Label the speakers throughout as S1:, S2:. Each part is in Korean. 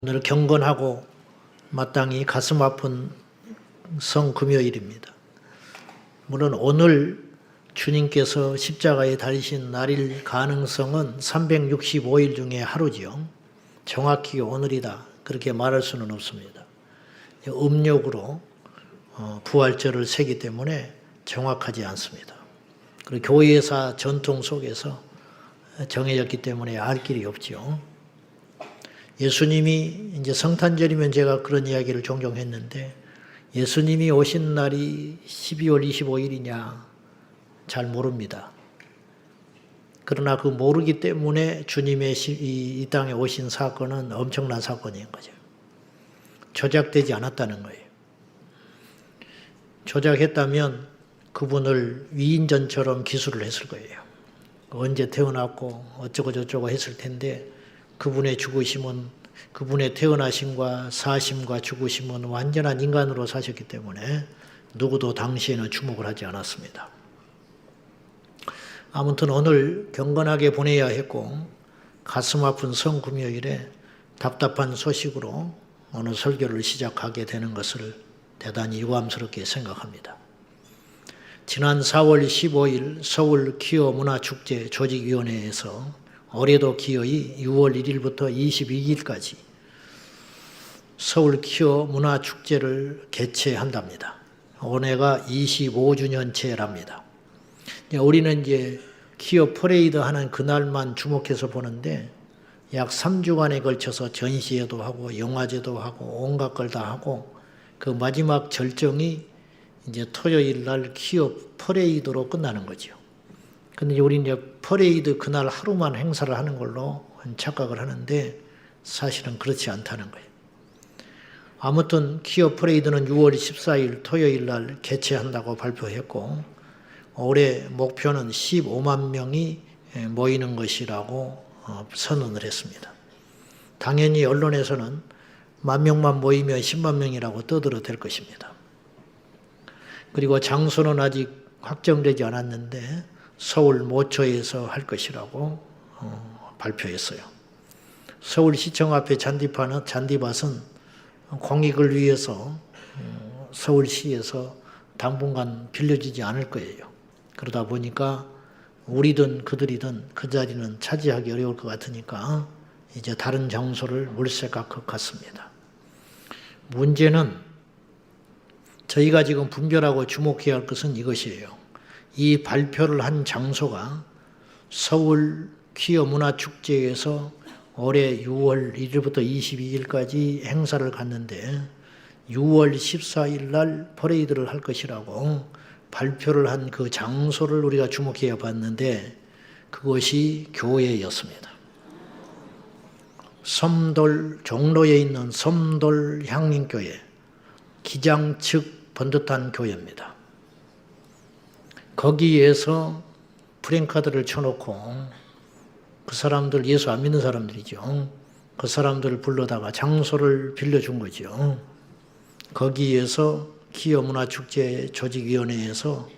S1: 오늘 경건하고 마땅히 가슴 아픈 성금요일입니다. 물론 오늘 주님께서 십자가에 달리신 날일 가능성은 365일 중에 하루지요. 정확히 오늘이다 그렇게 말할 수는 없습니다. 음력으로 부활절을 세기 때문에 정확하지 않습니다. 그리고 교회사 전통 속에서 정해졌기 때문에 알 길이 없죠. 예수님이 이제 성탄절이면 제가 그런 이야기를 종종 했는데 예수님이 오신 날이 12월 25일이냐 잘 모릅니다. 그러나 그 모르기 때문에 주님의 이 땅에 오신 사건은 엄청난 사건인 거죠. 조작되지 않았다는 거예요. 조작했다면 그분을 위인전처럼 기술을 했을 거예요. 언제 태어났고 어쩌고 저쩌고 했을 텐데 그분의 죽으심은 그분의 태어나심과 사심과 죽으심은 완전한 인간으로 사셨기 때문에 누구도 당시에는 주목을 하지 않았습니다. 아무튼 오늘 경건하게 보내야 했고 가슴 아픈 성금요일에 답답한 소식으로 오늘 설교를 시작하게 되는 것을 대단히 유감스럽게 생각합니다. 지난 4월 15일 서울 퀴어 문화축제 조직위원회에서 올해도 기어이 6월 1일부터 22일까지 서울 퀴어 문화축제를 개최한답니다. 올해가 25주년째랍니다. 우리는 이제 퀴어 퍼레이드 하는 그날만 주목해서 보는데 약 3주간에 걸쳐서 전시회도 하고 영화제도 하고 온갖 걸 다 하고 그 마지막 절정이 이제 토요일 날 퀴어 퍼레이드로 끝나는 거죠. 근데 우리 이제 퍼레이드 그날 하루만 행사를 하는 걸로 착각을 하는데 사실은 그렇지 않다는 거예요. 아무튼 퀴어 퍼레이드는 6월 14일 토요일 날 개최한다고 발표했고 올해 목표는 15만 명이 모이는 것이라고 선언을 했습니다. 당연히 언론에서는 10,000명만 모이면 10만 명이라고 떠들어댈 것입니다. 그리고 장소는 아직 확정되지 않았는데 서울 모처에서 할 것이라고 발표했어요. 서울시청 앞에 잔디밭은 공익을 위해서 서울시에서 당분간 빌려지지 않을 거예요. 그러다 보니까 우리든 그들이든 그 자리는 차지하기 어려울 것 같으니까 이제 다른 장소를 물색할 것 같습니다. 문제는 저희가 지금 분별하고 주목해야 할 것은 이것이에요. 이 발표를 한 장소가 서울 퀴어 문화축제에서 올해 6월 1일부터 22일까지 행사를 갔는데 6월 14일 날 퍼레이드를 할 것이라고 발표를 한 그 장소를 우리가 주목해야 봤는데 그것이 교회였습니다. 섬돌 종로에 있는 섬돌 향림교회 기장 측 번듯한 교회입니다. 거기에서 프랭카드를 쳐놓고 그 사람들 예수 안 믿는 사람들이죠. 그 사람들을 불러다가 장소를 빌려준 거죠. 거기에서 퀴어 문화축제 조직위원회에서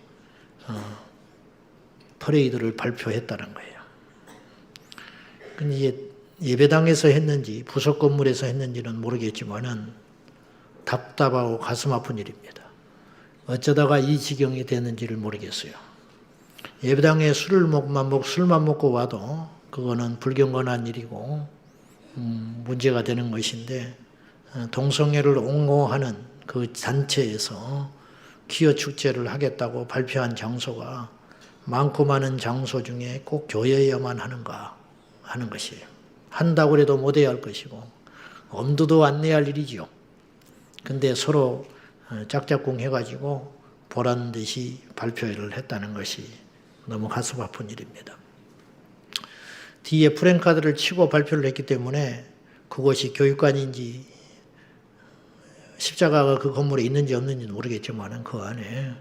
S1: 퍼레이드를 발표했다는 거예요. 근데 예배당에서 했는지 부속 건물에서 했는지는 모르겠지만은 답답하고 가슴 아픈 일입니다. 어쩌다가 이 지경이 됐는지를 모르겠어요. 예배당에 술만 먹고 와도 그거는 불경건한 일이고 문제가 되는 것인데 동성애를 옹호하는 그 단체에서 퀴어 축제를 하겠다고 발표한 장소가 많고 많은 장소 중에 꼭 교회여만 하는가 하는 것이에요. 한다고 해도 못해야 할 것이고 엄두도 안 내야 할 일이죠. 근데 서로 짝짝꿍 해가지고 보란 듯이 발표를 했다는 것이 너무 가슴 아픈 일입니다. 뒤에 프랭카드를 치고 발표를 했기 때문에 그것이 교육관인지 십자가가 그 건물에 있는지 없는지는 모르겠지만 그 안에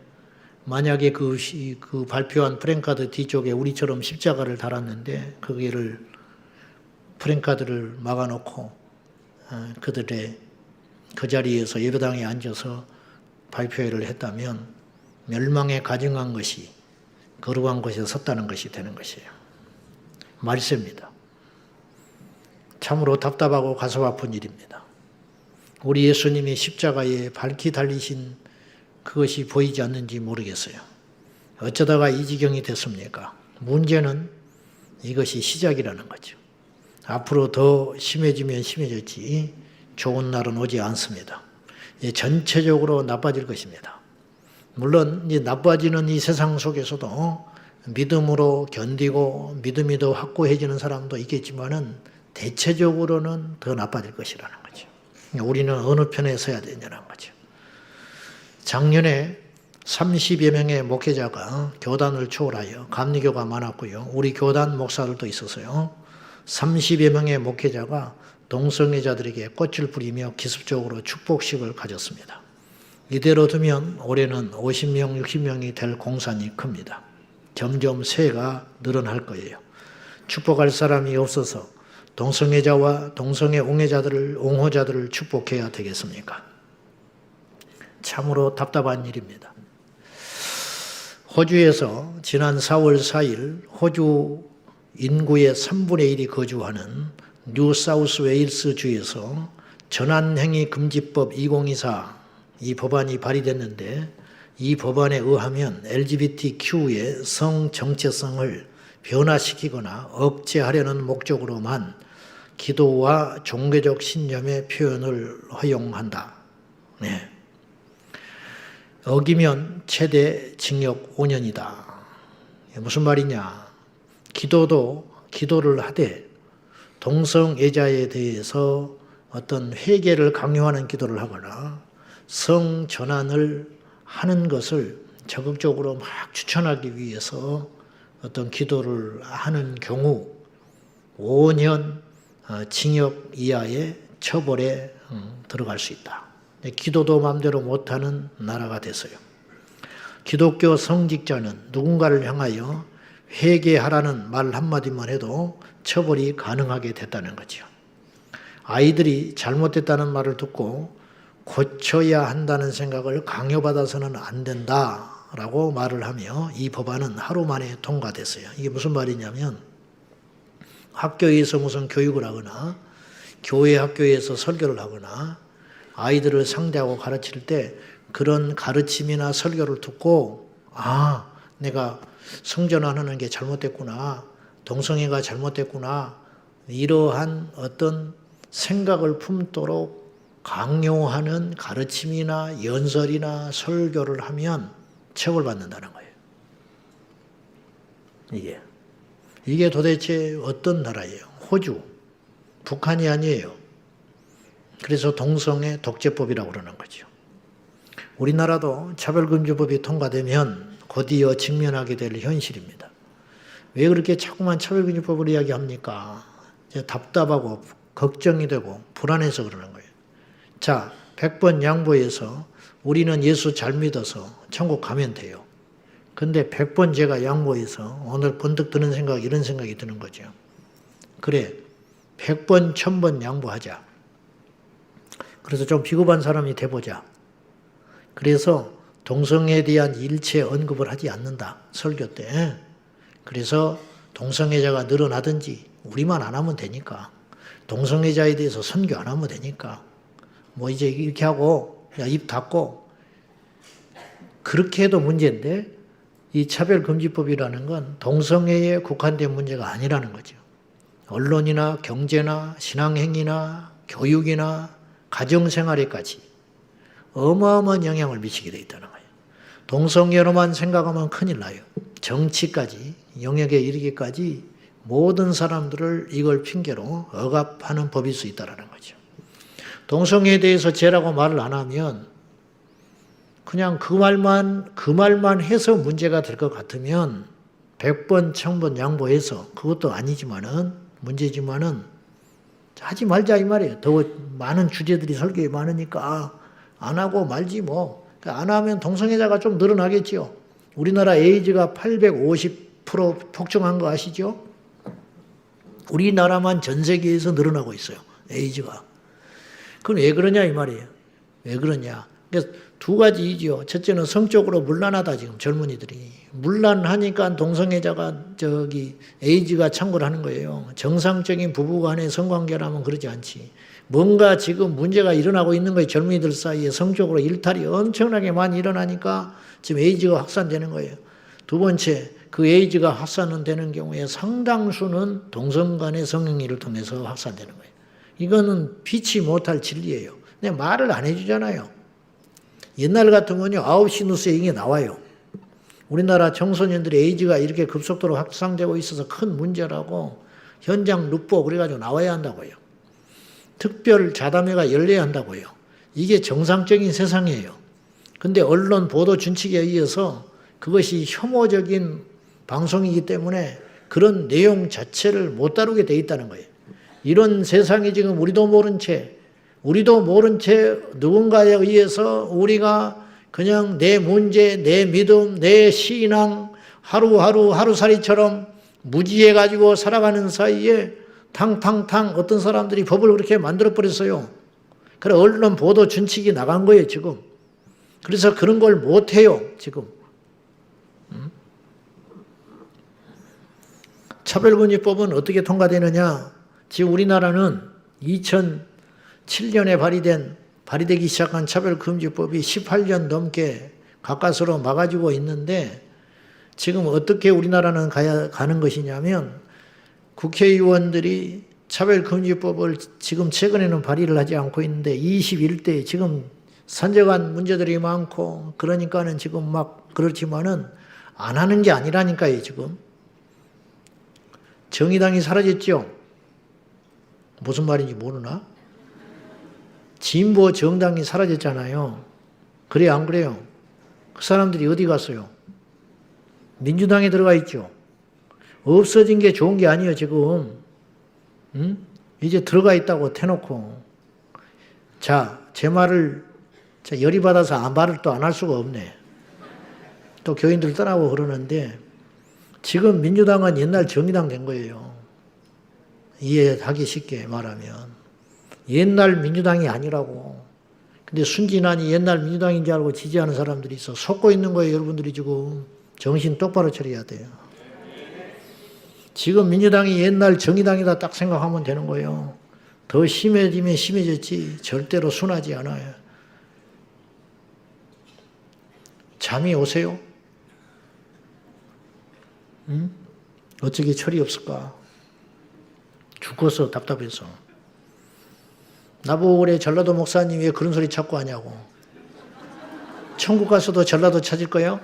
S1: 만약에 그 발표한 프랭카드 뒤쪽에 우리처럼 십자가를 달았는데 거기를 프랭카드를 막아놓고 그들의 그 자리에서 예배당에 앉아서 발표회를 했다면 멸망에 가증한 것이 거룩한 곳에 섰다는 것이 되는 것이에요. 말세입니다. 참으로 답답하고 가슴 아픈 일입니다. 우리 예수님이 십자가에 밝히 달리신 그것이 보이지 않는지 모르겠어요. 어쩌다가 이 지경이 됐습니까? 문제는 이것이 시작이라는 거죠. 앞으로 더 심해지면 심해졌지 좋은 날은 오지 않습니다. 전체적으로 나빠질 것입니다. 물론 나빠지는 이 세상 속에서도 믿음으로 견디고 믿음이 더 확고해지는 사람도 있겠지만은 대체적으로는 더 나빠질 것이라는 거죠. 우리는 어느 편에 서야 되냐는 거죠. 작년에 30여 명의 목회자가 교단을 초월하여 감리교가 많았고요. 우리 교단 목사들도 있었어요. 30여 명의 목회자가 동성애자들에게 꽃을 뿌리며 기습적으로 축복식을 가졌습니다. 이대로 두면 올해는 50명, 60명이 될 공산이 큽니다. 점점 세가 늘어날 거예요. 축복할 사람이 없어서 동성애자와 동성애 옹호자들을 축복해야 되겠습니까? 참으로 답답한 일입니다. 호주에서 지난 4월 4일 호주 인구의 3분의 1이 거주하는 뉴사우스웨일스 주에서 전환행위 금지법 2024 이 법안이 발의됐는데 이 법안에 의하면 LGBTQ의 성 정체성을 변화시키거나 억제하려는 목적으로만 기도와 종교적 신념의 표현을 허용한다. 네. 어기면 최대 징역 5년이다. 무슨 말이냐? 기도를 하되 동성애자에 대해서 어떤 회개를 강요하는 기도를 하거나 성 전환을 하는 것을 적극적으로 막 추천하기 위해서 어떤 기도를 하는 경우 5년 징역 이하의 처벌에 들어갈 수 있다. 기도도 마음대로 못하는 나라가 됐어요. 기독교 성직자는 누군가를 향하여 회개하라는 말 한마디만 해도 처벌이 가능하게 됐다는 거죠. 아이들이 잘못됐다는 말을 듣고 고쳐야 한다는 생각을 강요받아서는 안 된다라고 말을 하며 이 법안은 하루 만에 통과됐어요. 이게 무슨 말이냐면 학교에서 무슨 교육을 하거나 교회 학교에서 설교를 하거나 아이들을 상대하고 가르칠 때 그런 가르침이나 설교를 듣고 내가 성전환하는 게 잘못됐구나, 동성애가 잘못됐구나 이러한 어떤 생각을 품도록 강요하는 가르침이나 연설이나 설교를 하면 처벌받는다는 거예요. 이게 도대체 어떤 나라예요? 호주, 북한이 아니에요. 그래서 동성애 독재법이라고 그러는 거죠. 우리나라도 차별금지법이 통과되면 곧이어 직면하게 될 현실입니다. 왜 그렇게 자꾸만 차별금지법을 이야기합니까? 답답하고 걱정이 되고 불안해서 그러는 거예요. 자, 100번 양보해서 우리는 예수 잘 믿어서 천국 가면 돼요. 근데 100번 제가 양보해서 오늘 번뜩 드는 생각, 이런 생각이 드는 거죠. 그래, 100번, 1000번 양보하자. 그래서 좀 비겁한 사람이 돼보자. 그래서 동성애에 대한 일체 언급을 하지 않는다. 설교 때. 그래서 동성애자가 늘어나든지 우리만 안 하면 되니까. 동성애자에 대해서 선교 안 하면 되니까. 뭐 이제 이렇게 하고 입 닫고 그렇게 해도 문제인데 이 차별금지법이라는 건 동성애에 국한된 문제가 아니라는 거죠. 언론이나 경제나 신앙행위나 교육이나 가정생활에까지 어마어마한 영향을 미치게 돼 있다는 거예요. 동성애로만 생각하면 큰일 나요. 정치까지 영역에 이르기까지 모든 사람들을 이걸 핑계로 억압하는 법일 수 있다는 거죠. 동성애에 대해서 죄라고 말을 안 하면 그냥 그 말만 해서 문제가 될 것 같으면 100번, 1000번 양보해서 그것도 아니지만은 문제지만은 하지 말자 이 말이에요. 더 많은 주제들이 설교에 많으니까 안 하고 말지 뭐. 안 하면 동성애자가 좀 늘어나겠죠. 우리나라 에이즈가 850% 폭증한 거 아시죠? 우리나라만 전 세계에서 늘어나고 있어요. 에이즈가. 그건 왜 그러냐 이 말이에요. 왜 그러냐. 그래서 두 가지이죠. 첫째는 성적으로 문란하다, 지금 젊은이들이. 문란하니까 동성애자가 에이즈가 창궐 하는 거예요. 정상적인 부부간의 성관계라면 그러지 않지. 뭔가 지금 문제가 일어나고 있는 거예요. 젊은이들 사이에 성적으로 일탈이 엄청나게 많이 일어나니까 지금 에이즈가 확산되는 거예요. 두 번째, 그 에이즈가 확산되는 경우에 상당수는 동성 간의 성행위를 통해서 확산되는 거예요. 이거는 피치 못할 진리예요. 근데 말을 안 해주잖아요. 옛날 같으면요, 9시 뉴스에 이게 나와요. 우리나라 청소년들의 에이즈가 이렇게 급속도로 확산되고 있어서 큰 문제라고 현장 룩보 그래가지고 나와야 한다고요. 특별 자담회가 열려야 한다고요. 이게 정상적인 세상이에요. 근데 언론 보도 준칙에 의해서 그것이 혐오적인 방송이기 때문에 그런 내용 자체를 못 다루게 돼 있다는 거예요. 이런 세상이 지금 우리도 모른 채 누군가에 의해서 우리가 그냥 내 문제, 내 믿음, 내 신앙 하루살이처럼 무지해가지고 살아가는 사이에 탕탕탕 어떤 사람들이 법을 그렇게 만들어버렸어요. 그래 언론 보도 준칙이 나간 거예요 지금. 그래서 그런 걸 못해요 지금. 차별금지법은 어떻게 통과되느냐. 지금 우리나라는 2007년에 발의되기 시작한 차별금지법이 18년 넘게 가까스로 막아지고 있는데 지금 어떻게 우리나라는 가는 것이냐면 국회의원들이 차별금지법을 지금 최근에는 발의를 하지 않고 있는데 21대 지금 산적한 문제들이 많고 그러니까는 지금 막 그렇지만은 안 하는 게 아니라니까요 지금. 정의당이 사라졌죠. 무슨 말인지 모르나? 진보 정당이 사라졌잖아요. 그래요 안 그래요? 그 사람들이 어디 갔어요? 민주당에 들어가 있죠. 없어진 게 좋은 게 아니에요 지금. 이제 들어가 있다고 대놓고. 자, 제 말을 열이 받아서 말을 또 안 할 수가 없네. 또 교인들 떠나고 그러는데 지금 민주당은 옛날 정의당 된 거예요. 이해하기 쉽게 말하면. 옛날 민주당이 아니라고. 근데 순진하니 옛날 민주당인 줄 알고 지지하는 사람들이 있어. 속고 있는 거예요 여러분들이 지금. 정신 똑바로 차려야 돼요. 지금 민주당이 옛날 정의당이다 딱 생각하면 되는 거예요. 더 심해지면 심해졌지 절대로 순하지 않아요. 잠이 오세요? 어떻게 철이 없을까? 죽어서 답답해서. 나보고 그래 전라도 목사님 왜 그런 소리 자꾸 하냐고. 천국 가서도 전라도 찾을 거예요?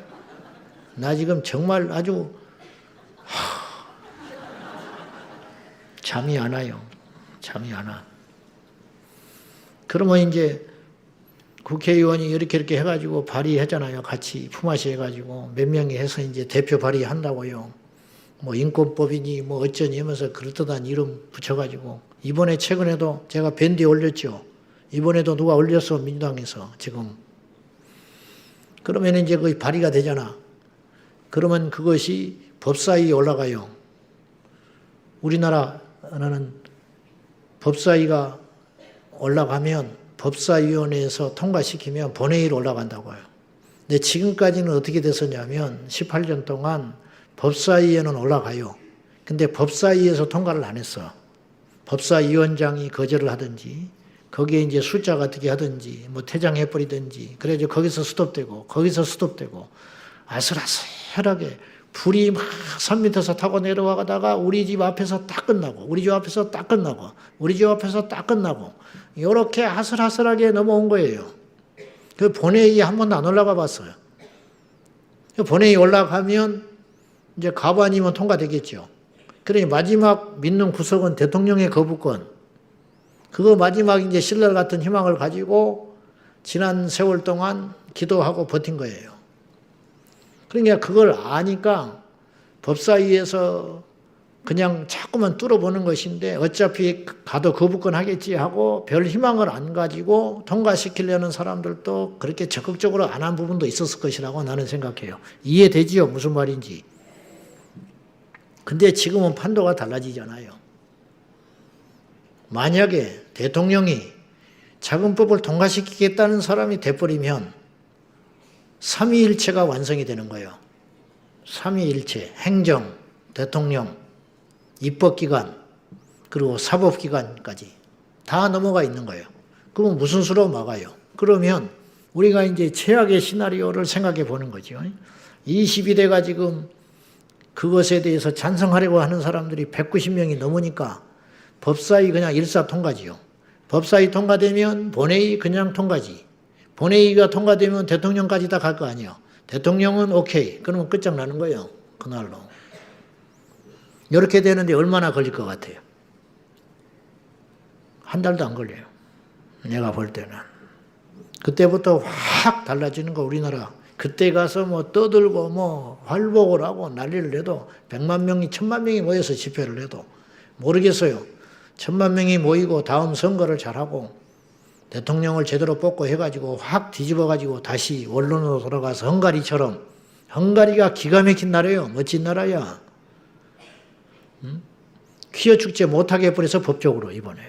S1: 나 지금 정말 아주 잠이 안 와요. 잠이 안 와. 그러면 이제 국회의원이 이렇게 해가지고 발의하잖아요. 같이 품앗이 해가지고 몇 명이 해서 이제 대표 발의한다고요. 뭐 인권법이니 뭐 어쩌니 하면서 그럴듯한 이름 붙여가지고 이번에 최근에도 제가 밴드에 올렸죠. 이번에도 누가 올렸어 민주당에서 지금. 그러면 이제 거의 발의가 되잖아. 그러면 그것이 법사위에 올라가요. 우리나라는 법사위가 올라가면 법사위원회에서 통과시키면 본회의로 올라간다고 해요. 근데 지금까지는 어떻게 됐었냐면 18년 동안 법사위에는 올라가요. 근데 법사위에서 통과를 안 했어. 법사위원장이 거절을 하든지 거기에 이제 숫자가 어떻게 하든지 뭐 퇴장해버리든지 그래서 거기서 스톱되고 아슬아슬하게 불이 막 산 밑에서 타고 내려가다가 우리 집 앞에서 딱 끝나고 이렇게 아슬아슬하게 넘어온 거예요. 그 본회의 한 번도 안 올라가 봤어요. 그 본회의 올라가면 이제 과반이면 통과되겠죠. 그러니 마지막 믿는 구석은 대통령의 거부권. 그거 마지막 이제 신랄 같은 희망을 가지고 지난 세월 동안 기도하고 버틴 거예요. 그러니까 그걸 아니까 법사위에서 그냥 자꾸만 뚫어보는 것인데 어차피 가도 거부권 하겠지 하고 별 희망을 안 가지고 통과시키려는 사람들도 그렇게 적극적으로 안 한 부분도 있었을 것이라고 나는 생각해요. 이해되지요? 무슨 말인지. 근데 지금은 판도가 달라지잖아요. 만약에 대통령이 자금법을 통과시키겠다는 사람이 돼버리면 삼위일체가 완성이 되는 거예요. 삼위일체, 행정, 대통령, 입법기관, 그리고 사법기관까지 다 넘어가 있는 거예요. 그러면 무슨 수로 막아요? 그러면 우리가 이제 최악의 시나리오를 생각해 보는 거죠. 22대가 지금 그것에 대해서 찬성하려고 하는 사람들이 190명이 넘으니까 법사위 그냥 일사통과지요. 법사위 통과되면 본회의 그냥 통과지. 본회의가 통과되면 대통령까지 다 갈 거 아니에요. 대통령은 오케이. 그러면 끝장나는 거예요. 그날로. 이렇게 되는데 얼마나 걸릴 것 같아요? 한 달도 안 걸려요. 내가 볼 때는. 그때부터 확 달라지는 거 우리나라. 그때 가서 뭐 떠들고 뭐 활복을 하고 난리를 내도 100만 명이 1000만 명이 모여서 집회를 해도 모르겠어요. 1000만 명이 모이고 다음 선거를 잘하고 대통령을 제대로 뽑고 해가지고 확 뒤집어가지고 다시 원론으로 돌아가서 헝가리처럼. 헝가리가 기가 막힌 나라예요. 멋진 나라야. 퀴어 축제 못하게 해버려서 법적으로 이번에.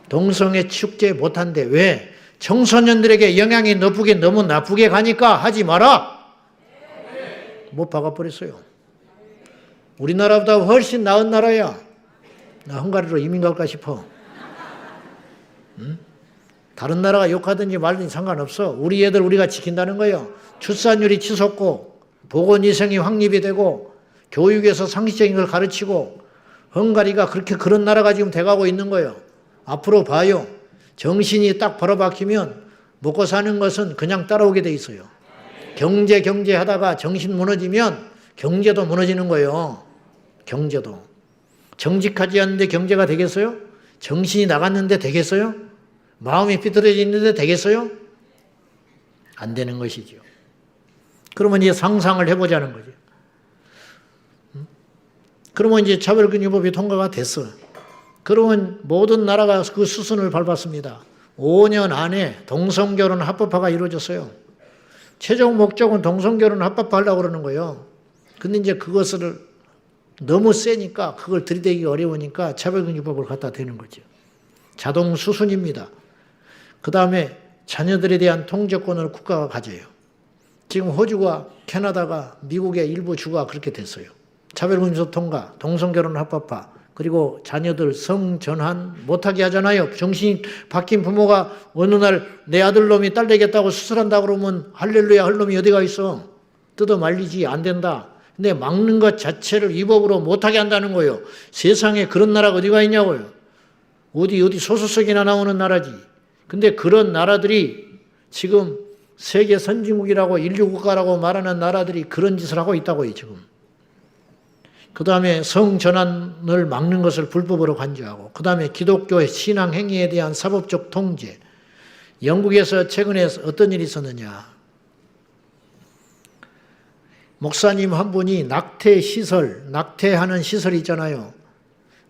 S1: 동성애 축제 못한대. 왜? 청소년들에게 영향이 너무 나쁘게 가니까 하지 마라. 못 박아버렸어요. 우리나라보다 훨씬 나은 나라야. 나 헝가리로 이민 갈까 싶어. 다른 나라가 욕하든지 말든지 상관없어. 우리 애들 우리가 지킨다는 거예요. 출산율이 치솟고 보건위생이 확립이 되고 교육에서 상식적인 걸 가르치고 헝가리가 그런 나라가 지금 돼가고 있는 거예요. 앞으로 봐요. 정신이 딱 벌어박히면 먹고 사는 것은 그냥 따라오게 돼 있어요. 경제 하다가 정신 무너지면 경제도 무너지는 거예요. 경제도. 정직하지 않는데 경제가 되겠어요? 정신이 나갔는데 되겠어요? 마음이 삐뚤어져 있는데 되겠어요? 안 되는 것이죠. 그러면 이제 상상을 해보자는 거죠. 그러면 이제 차별금지법이 통과가 됐어. 그러면 모든 나라가 그 수순을 밟았습니다. 5년 안에 동성결혼 합법화가 이루어졌어요. 최종 목적은 동성결혼 합법화하려고 그러는 거예요. 근데 이제 그것을 너무 세니까 그걸 들이대기 어려우니까 차별금지법을 갖다 대는 거죠. 자동 수순입니다. 그 다음에 자녀들에 대한 통제권을 국가가 가져요. 지금 호주가, 캐나다가, 미국의 일부 주가 그렇게 됐어요. 차별금지법 통과, 동성결혼 합법화, 그리고 자녀들 성전환 못하게 하잖아요. 정신이 바뀐 부모가 어느 날 내 아들놈이 딸 되겠다고 수술한다 그러면 할렐루야 할 놈이 어디가 있어. 뜯어 말리지 안 된다. 근데 막는 것 자체를 위법으로 못하게 한다는 거예요. 세상에 그런 나라가 어디가 있냐고요. 어디 소설속이나 나오는 나라지. 근데 그런 나라들이 지금 세계 선진국이라고 인류국가라고 말하는 나라들이 그런 짓을 하고 있다고요. 지금. 그 다음에 성전환을 막는 것을 불법으로 간주하고 그 다음에 기독교의 신앙 행위에 대한 사법적 통제. 영국에서 최근에 어떤 일이 있었느냐. 목사님 한 분이 낙태하는 시설이 있잖아요.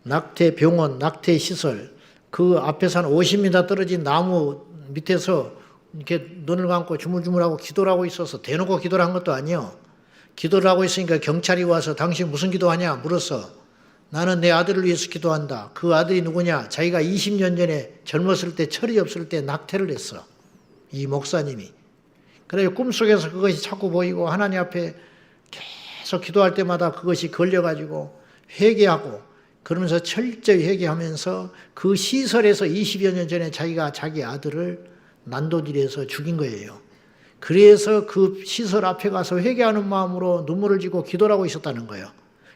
S1: 낙태병원, 낙태시설. 그 앞에서 한 50m 떨어진 나무 밑에서 이렇게 눈을 감고 주물주물하고 기도를 하고 있어서 대놓고 기도를 한 것도 아니에요. 기도를 하고 있으니까 경찰이 와서 당신 무슨 기도하냐 물었어. 나는 내 아들을 위해서 기도한다. 그 아들이 누구냐? 자기가 20년 전에 젊었을 때 철이 없을 때 낙태를 했어. 이 목사님이. 그래서 꿈속에서 그것이 자꾸 보이고 하나님 앞에 계속 기도할 때마다 그것이 걸려가지고 회개하고 그러면서 철저히 회개하면서 그 시설에서 20여 년 전에 자기가 자기 아들을 난도질해서 죽인 거예요. 그래서 그 시설 앞에 가서 회개하는 마음으로 눈물을 지고 기도를 하고 있었다는 거예요.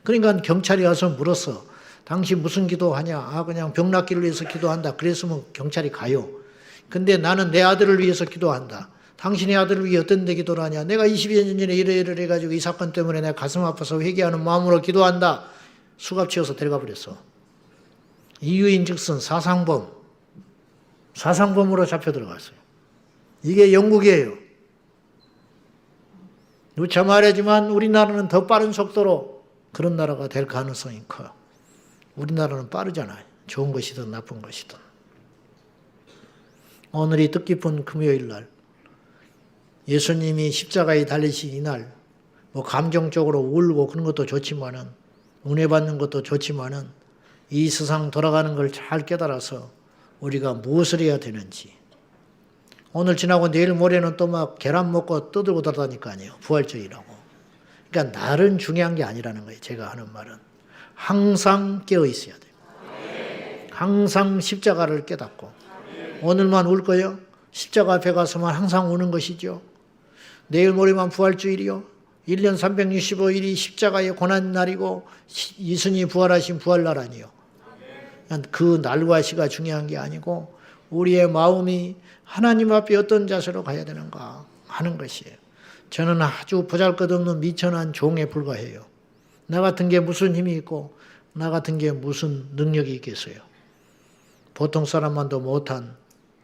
S1: 그러니까 경찰이 와서 물었어. 당신 무슨 기도하냐? 그냥 병 낫기를 위해서 기도한다. 그랬으면 경찰이 가요. 근데 나는 내 아들을 위해서 기도한다. 당신의 아들을 위해 어떤 데 기도를 하냐? 내가 20여 년 전에 이래 해가지고 이 사건 때문에 내가 가슴 아파서 회개하는 마음으로 기도한다. 수갑치워서 데려가 버렸어. 이유인 즉슨 사상범으로 잡혀 들어갔어요. 이게 영국이에요. 누차 말하지만 우리나라는 더 빠른 속도로 그런 나라가 될 가능성이 커요. 우리나라는 빠르잖아요. 좋은 것이든 나쁜 것이든. 오늘이 뜻깊은 금요일 날 예수님이 십자가에 달리신 이날 뭐 감정적으로 울고 그런 것도 좋지만은 은혜 받는 것도 좋지만은 이 세상 돌아가는 걸 잘 깨달아서 우리가 무엇을 해야 되는지. 오늘 지나고 내일 모레는 또 막 계란 먹고 떠들고 돌아다니까 아니에요. 부활절이라고. 그러니까 날은 중요한 게 아니라는 거예요. 제가 하는 말은. 항상 깨어 있어야 돼요. 항상 십자가를 깨닫고. 오늘만 울 거예요? 십자가 앞에 가서만 항상 우는 것이죠. 내일 모레만 부활주일이요. 1년 365일이 십자가의 고난 날이고 예수님이 부활하신 부활날 아니요. 그 날과 시가 중요한 게 아니고 우리의 마음이 하나님 앞에 어떤 자세로 가야 되는가 하는 것이에요. 저는 아주 보잘것없는 미천한 종에 불과해요. 나 같은 게 무슨 힘이 있고 나 같은 게 무슨 능력이 있겠어요. 보통 사람만도 못한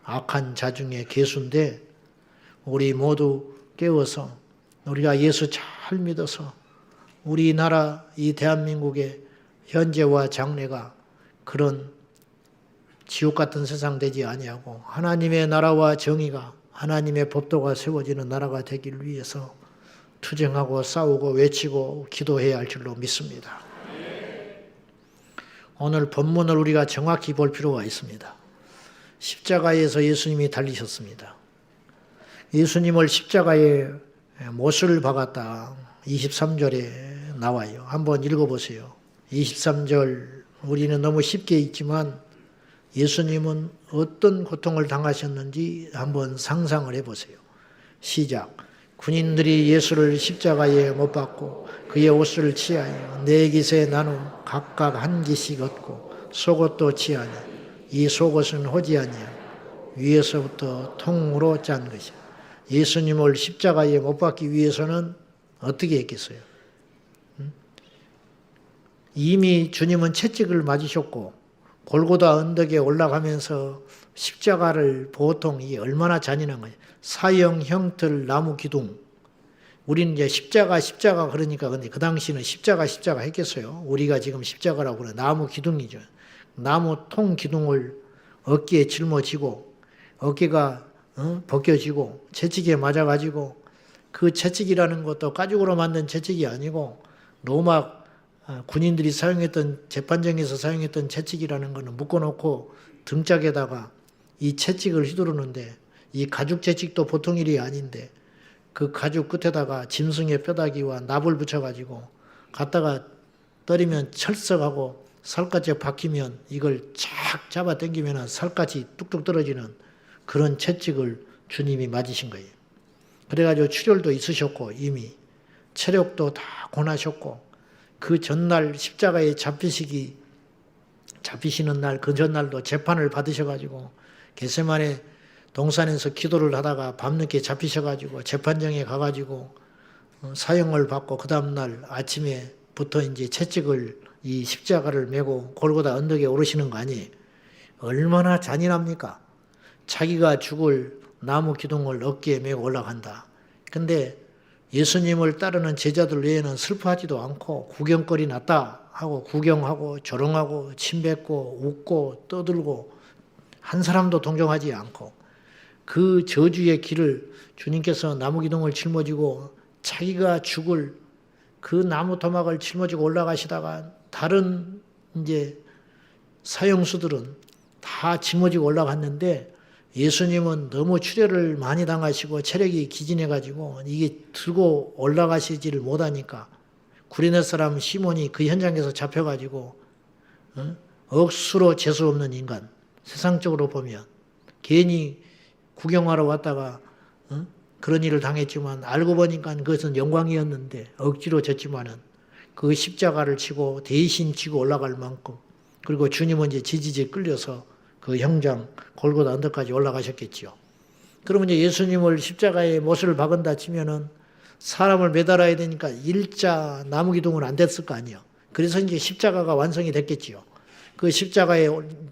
S1: 악한 자중의 개수인데 우리 모두 깨워서 우리가 예수 잘 믿어서 우리나라 이 대한민국의 현재와 장래가 그런 지옥 같은 세상 되지 아니하고 하나님의 나라와 정의가 하나님의 법도가 세워지는 나라가 되길 위해서 투쟁하고 싸우고 외치고 기도해야 할 줄로 믿습니다. 오늘 본문을 우리가 정확히 볼 필요가 있습니다. 십자가에서 예수님이 달리셨습니다. 예수님을 십자가에 못을 박았다. 23절에 나와요. 한번 읽어보세요. 23절 우리는 너무 쉽게 읽지만 예수님은 어떤 고통을 당하셨는지 한번 상상을 해보세요. 시작. 군인들이 예수를 십자가에 못 박고 그의 옷을 취하여 네 깃에 나누어 각각 한 깃씩 얻고 속옷도 취하니 이 속옷은 호지 아니야 위에서부터 통으로 짠 것이야. 예수님을 십자가에 못 박기 위해서는 어떻게 했겠어요? 이미 주님은 채찍을 맞으셨고 골고다 언덕에 올라가면서 십자가를 보통 이 얼마나 잔인한 거예요. 사형 형틀 나무 기둥. 우리는 이제 십자가 그러니까 근데 그 당시는 십자가 했겠어요. 우리가 지금 십자가라고 그래. 나무 기둥이죠. 나무 통 기둥을 어깨에 짊어지고 어깨가 벗겨지고 채찍에 맞아가지고 그 채찍이라는 것도 가죽으로 만든 채찍이 아니고 로마 군인들이 사용했던 재판정에서 사용했던 채찍이라는 것은 묶어놓고 등짝에다가 이 채찍을 휘두르는데 이 가죽 채찍도 보통 일이 아닌데 그 가죽 끝에다가 짐승의 뼈다귀와 납을 붙여가지고 갖다가 때리면 철썩하고 살갗에 박히면 이걸 착 잡아 당기면 살갗이 뚝뚝 떨어지는 그런 채찍을 주님이 맞으신 거예요. 그래가지고 출혈도 있으셨고 이미 체력도 다 고나셨고 그 전날 십자가에 잡히시는 날 그 전날도 재판을 받으셔가지고 겟세마네 동산에서 기도를 하다가 밤늦게 잡히셔가지고 재판정에 가가지고 사형을 받고 그 다음날 아침에부터 이제 채찍을 이 십자가를 메고 골고다 언덕에 오르시는 거 아니에요. 얼마나 잔인합니까? 자기가 죽을 나무 기둥을 어깨에 메고 올라간다. 근데 예수님을 따르는 제자들 외에는 슬퍼하지도 않고 구경거리 났다 하고 구경하고 조롱하고 침뱉고 웃고 떠들고 한 사람도 동정하지 않고 그 저주의 길을 주님께서 나무 기둥을 짊어지고 자기가 죽을 그 나무 토막을 짊어지고 올라가시다가 다른 이제 사형수들은 다 짊어지고 올라갔는데 예수님은 너무 출혈을 많이 당하시고 체력이 기진해가지고 이게 들고 올라가시지를 못하니까 구레네 사람 시몬이 그 현장에서 잡혀가지고 억수로 재수 없는 인간, 세상적으로 보면 괜히 구경하러 왔다가 그런 일을 당했지만 알고 보니까 그것은 영광이었는데 억지로 졌지만은 그 십자가를 치고 대신 치고 올라갈 만큼 그리고 주님은 이제 지지직 끌려서 그 형장 골고다 언덕까지 올라가셨겠지요. 그러면 이제 예수님을 십자가에 못을 박은다 치면은 사람을 매달아야 되니까 일자 나무 기둥은 안 됐을 거 아니에요. 그래서 이제 십자가가 완성이 됐겠지요. 그 십자가에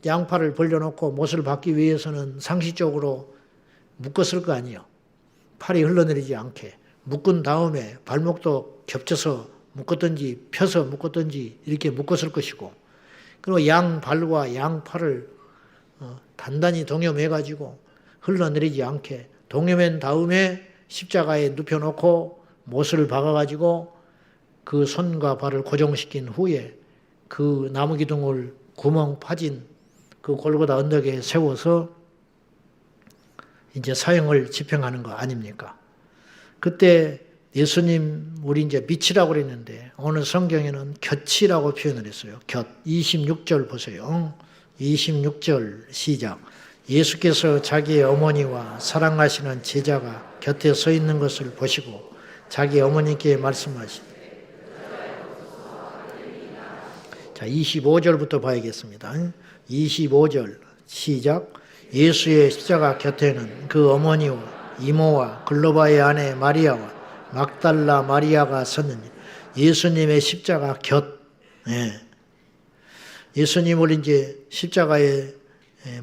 S1: 양팔을 벌려놓고 못을 박기 위해서는 상식적으로 묶었을 거 아니에요. 팔이 흘러내리지 않게 묶은 다음에 발목도 겹쳐서 묶었든지 펴서 묶었든지 이렇게 묶었을 것이고 그리고 양발과 양팔을 단단히 동여매가지고 흘러내리지 않게 동여맨 다음에 십자가에 눕혀놓고 못을 박아가지고 그 손과 발을 고정시킨 후에 그 나무 기둥을 구멍 파진 그 골고다 언덕에 세워서 이제 사형을 집행하는 거 아닙니까? 그때 예수님 우리 이제 밑이라고 그랬는데 오늘 성경에는 곁이라고 표현을 했어요. 곁. 26절 보세요. 26절 시작. 예수께서 자기의 어머니와 사랑하시는 제자가 곁에 서 있는 것을 보시고 자기 어머니께 말씀하시니. 자, 25절부터 봐야겠습니다. 25절 시작. 예수의 십자가 곁에는 그 어머니와 이모와 글로바의 아내 마리아와 막달라 마리아가 섰느니. 예수님의 십자가 곁. 예수님을 이제 십자가에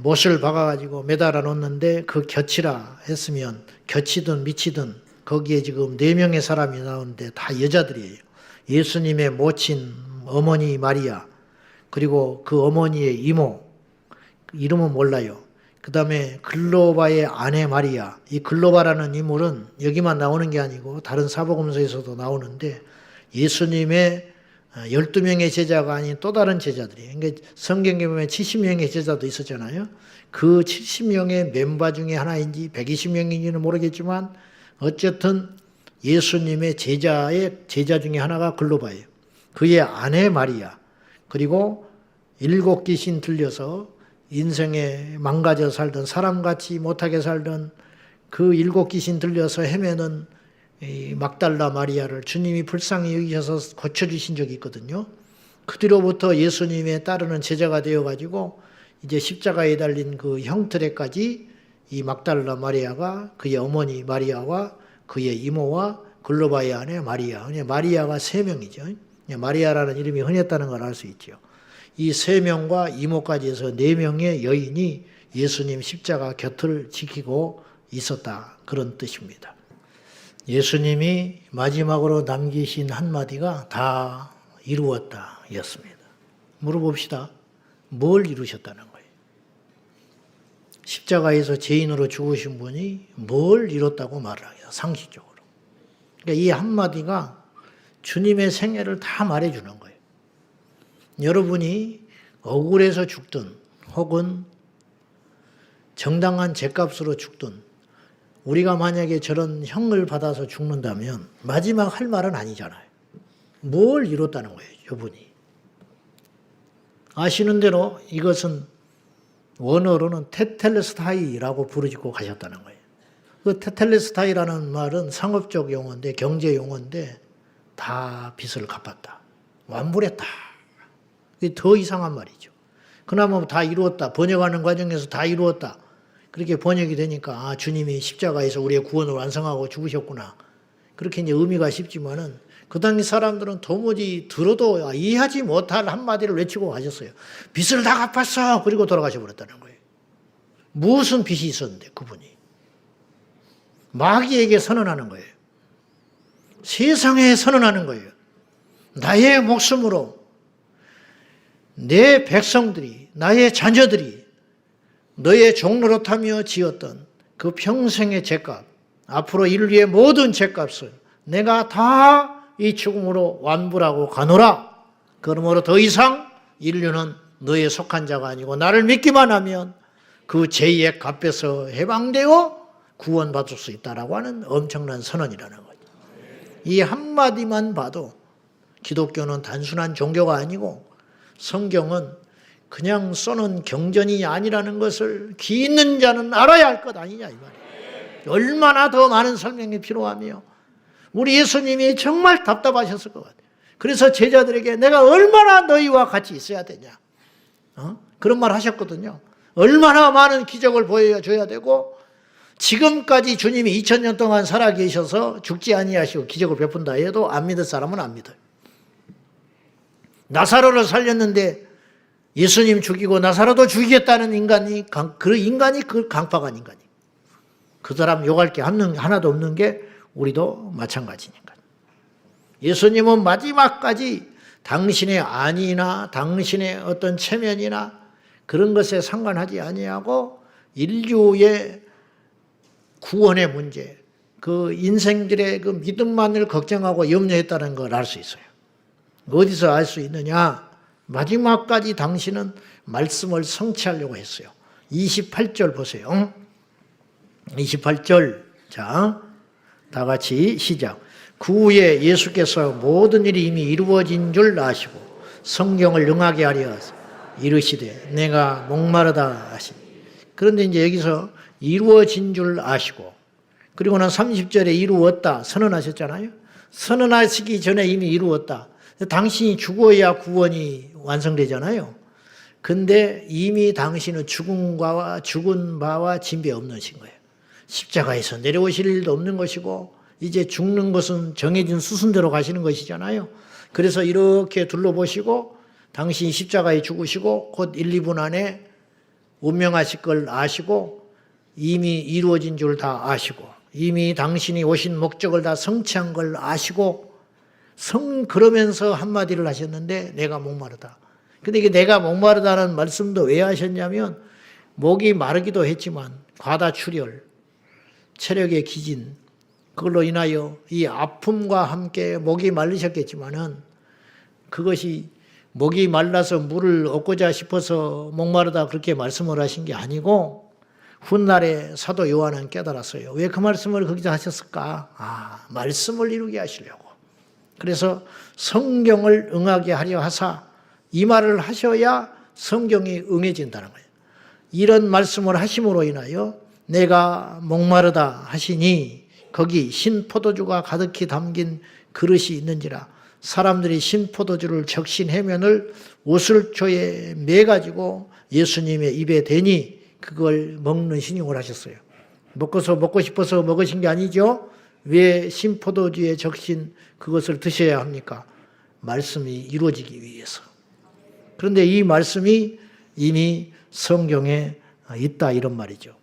S1: 못을 박아가지고 매달아 놓는데 그 곁이라 했으면 곁이든 밑이든 거기에 지금 4명의 사람이 나오는데 다 여자들이에요. 예수님의 모친 어머니 마리아, 그리고 그 어머니의 이모, 이름은 몰라요. 그 다음에 글로바의 아내 마리아. 이 글로바라는 인물은 여기만 나오는 게 아니고 다른 사복음서에서도 나오는데 예수님의 12명의 제자가 아닌 또 다른 제자들이에요. 그러니까 성경에 보면 70명의 제자도 있었잖아요. 그 70명의 멤버 중에 하나인지 120명인지는 모르겠지만 어쨌든 예수님의 제자 중에 하나가 글로바예요. 그의 아내 마리아, 그리고 7 귀신 들려서 인생에 망가져 살던, 사람같이 못하게 살던 그 7 귀신 들려서 헤매는 이 막달라 마리아를 주님이 불쌍히 여기셔서 고쳐주신 적이 있거든요. 그 뒤로부터 예수님의 따르는 제자가 되어가지고 이제 십자가에 달린 그 형틀에까지 이 막달라 마리아가 그의 어머니 마리아와 그의 이모와 글로바의 아내 마리아. 마리아가 3명이죠. 마리아라는 이름이 흔했다는 걸 알 수 있죠. 이 3명과 이모까지 해서 4명의 여인이 예수님 십자가 곁을 지키고 있었다. 그런 뜻입니다. 예수님이 마지막으로 남기신 한마디가 다 이루었다 였습니다. 물어봅시다. 뭘 이루셨다는 거예요? 십자가에서 죄인으로 죽으신 분이 뭘 이뤘다고 말을 하겠어요? 상식적으로. 그러니까 이 한마디가 주님의 생애를 다 말해주는 거예요. 여러분이 억울해서 죽든 혹은 정당한 죗값으로 죽든 우리가 만약에 저런 형을 받아서 죽는다면 마지막 할 말은 아니잖아요. 뭘 이뤘다는 거예요, 저분이. 아시는 대로 이것은 원어로는 테텔레스타이라고 부르짖고 가셨다는 거예요. 그 테텔레스타이라는 말은 상업적 용어인데, 경제 용어인데 다 빚을 갚았다. 완불했다. 그게 더 이상한 말이죠. 그나마 다 이루었다. 번역하는 과정에서 다 이루었다. 그렇게 번역이 되니까 주님이 십자가에서 우리의 구원을 완성하고 죽으셨구나. 그렇게 이제 의미가 쉽지만은 그 당시 사람들은 도무지 들어도 이해하지 못할 한마디를 외치고 가셨어요. 빚을 다 갚았어. 그리고 돌아가셔 버렸다는 거예요. 무슨 빚이 있었는데 그분이. 마귀에게 선언하는 거예요. 세상에 선언하는 거예요. 나의 목숨으로 내 백성들이, 나의 자녀들이 너의 종노릇하며 지었던 그 평생의 죄값, 앞으로 인류의 모든 죄값을 내가 다 이 죽음으로 완불하고 가노라. 그러므로 더 이상 인류는 너의 속한 자가 아니고 나를 믿기만 하면 그 죄의 값에서 해방되어 구원받을 수 있다라고 하는 엄청난 선언이라는 거죠. 이 한마디만 봐도 기독교는 단순한 종교가 아니고 성경은 그냥 써놓은 경전이 아니라는 것을 귀 있는 자는 알아야 할 것 아니냐 이 말이에요. 얼마나 더 많은 설명이 필요하며 우리 예수님이 정말 답답하셨을 것 같아요. 그래서 제자들에게 내가 얼마나 너희와 같이 있어야 되냐. 그런 말 하셨거든요. 얼마나 많은 기적을 보여줘야 되고 지금까지 주님이 2000년 동안 살아계셔서 죽지 아니하시고 기적을 베푼다 해도 안 믿을 사람은 안 믿어요. 나사로를 살렸는데 예수님 죽이고 나사로도 죽이겠다는 인간이 그 강팍한 인간이. 그 사람 욕할 게 하나도 없는 게 우리도 마찬가지니까. 예수님은 마지막까지 당신의 안위나 당신의 어떤 체면이나 그런 것에 상관하지 아니하고 인류의 구원의 문제, 그 인생들의 그 믿음만을 걱정하고 염려했다는 걸 알 수 있어요. 어디서 알 수 있느냐? 마지막까지 당신은 말씀을 성취하려고 했어요. 28절 보세요. 28절. 자, 다 같이 시작. 그 후에 예수께서 모든 일이 이미 이루어진 줄 아시고 성경을 응하게 하려 이르시되 내가 목마르다 하시니. 그런데 이제 여기서 이루어진 줄 아시고, 그리고는 30절에 이루었다 선언하셨잖아요. 선언하시기 전에 이미 이루었다. 당신이 죽어야 구원이 완성되잖아요. 근데 이미 당신은 죽은 바와 진배 없는 신 거예요. 십자가에서 내려오실 일도 없는 것이고 이제 죽는 것은 정해진 수순대로 가시는 것이잖아요. 그래서 이렇게 둘러보시고 당신이 십자가에 죽으시고 곧 1, 2분 안에 운명하실 걸 아시고 이미 이루어진 줄 다 아시고 이미 당신이 오신 목적을 다 성취한 걸 아시고 그러면서 한마디를 하셨는데 내가 목마르다. 근데 이게 내가 목마르다는 말씀도 왜 하셨냐면 목이 마르기도 했지만 과다출혈, 체력의 기진, 그걸로 인하여 이 아픔과 함께 목이 마르셨겠지만은 그것이 목이 말라서 물을 얻고자 싶어서 목마르다 그렇게 말씀을 하신 게 아니고 훗날에 사도 요한은 깨달았어요. 왜 그 말씀을 거기서 하셨을까? 말씀을 이루게 하시려고. 그래서 성경을 응하게 하려 하사 이 말을 하셔야 성경이 응해진다는 거예요. 이런 말씀을 하심으로 인하여 내가 목마르다 하시니 거기 신포도주가 가득히 담긴 그릇이 있는지라 사람들이 신포도주를 적신 해면을 오슬초에 매가지고 예수님의 입에 대니 그걸 먹는 신용을 하셨어요. 먹고 싶어서 먹으신 게 아니죠. 왜 신포도주에 적신 그것을 드셔야 합니까? 말씀이 이루어지기 위해서. 그런데 이 말씀이 이미 성경에 있다 이런 말이죠.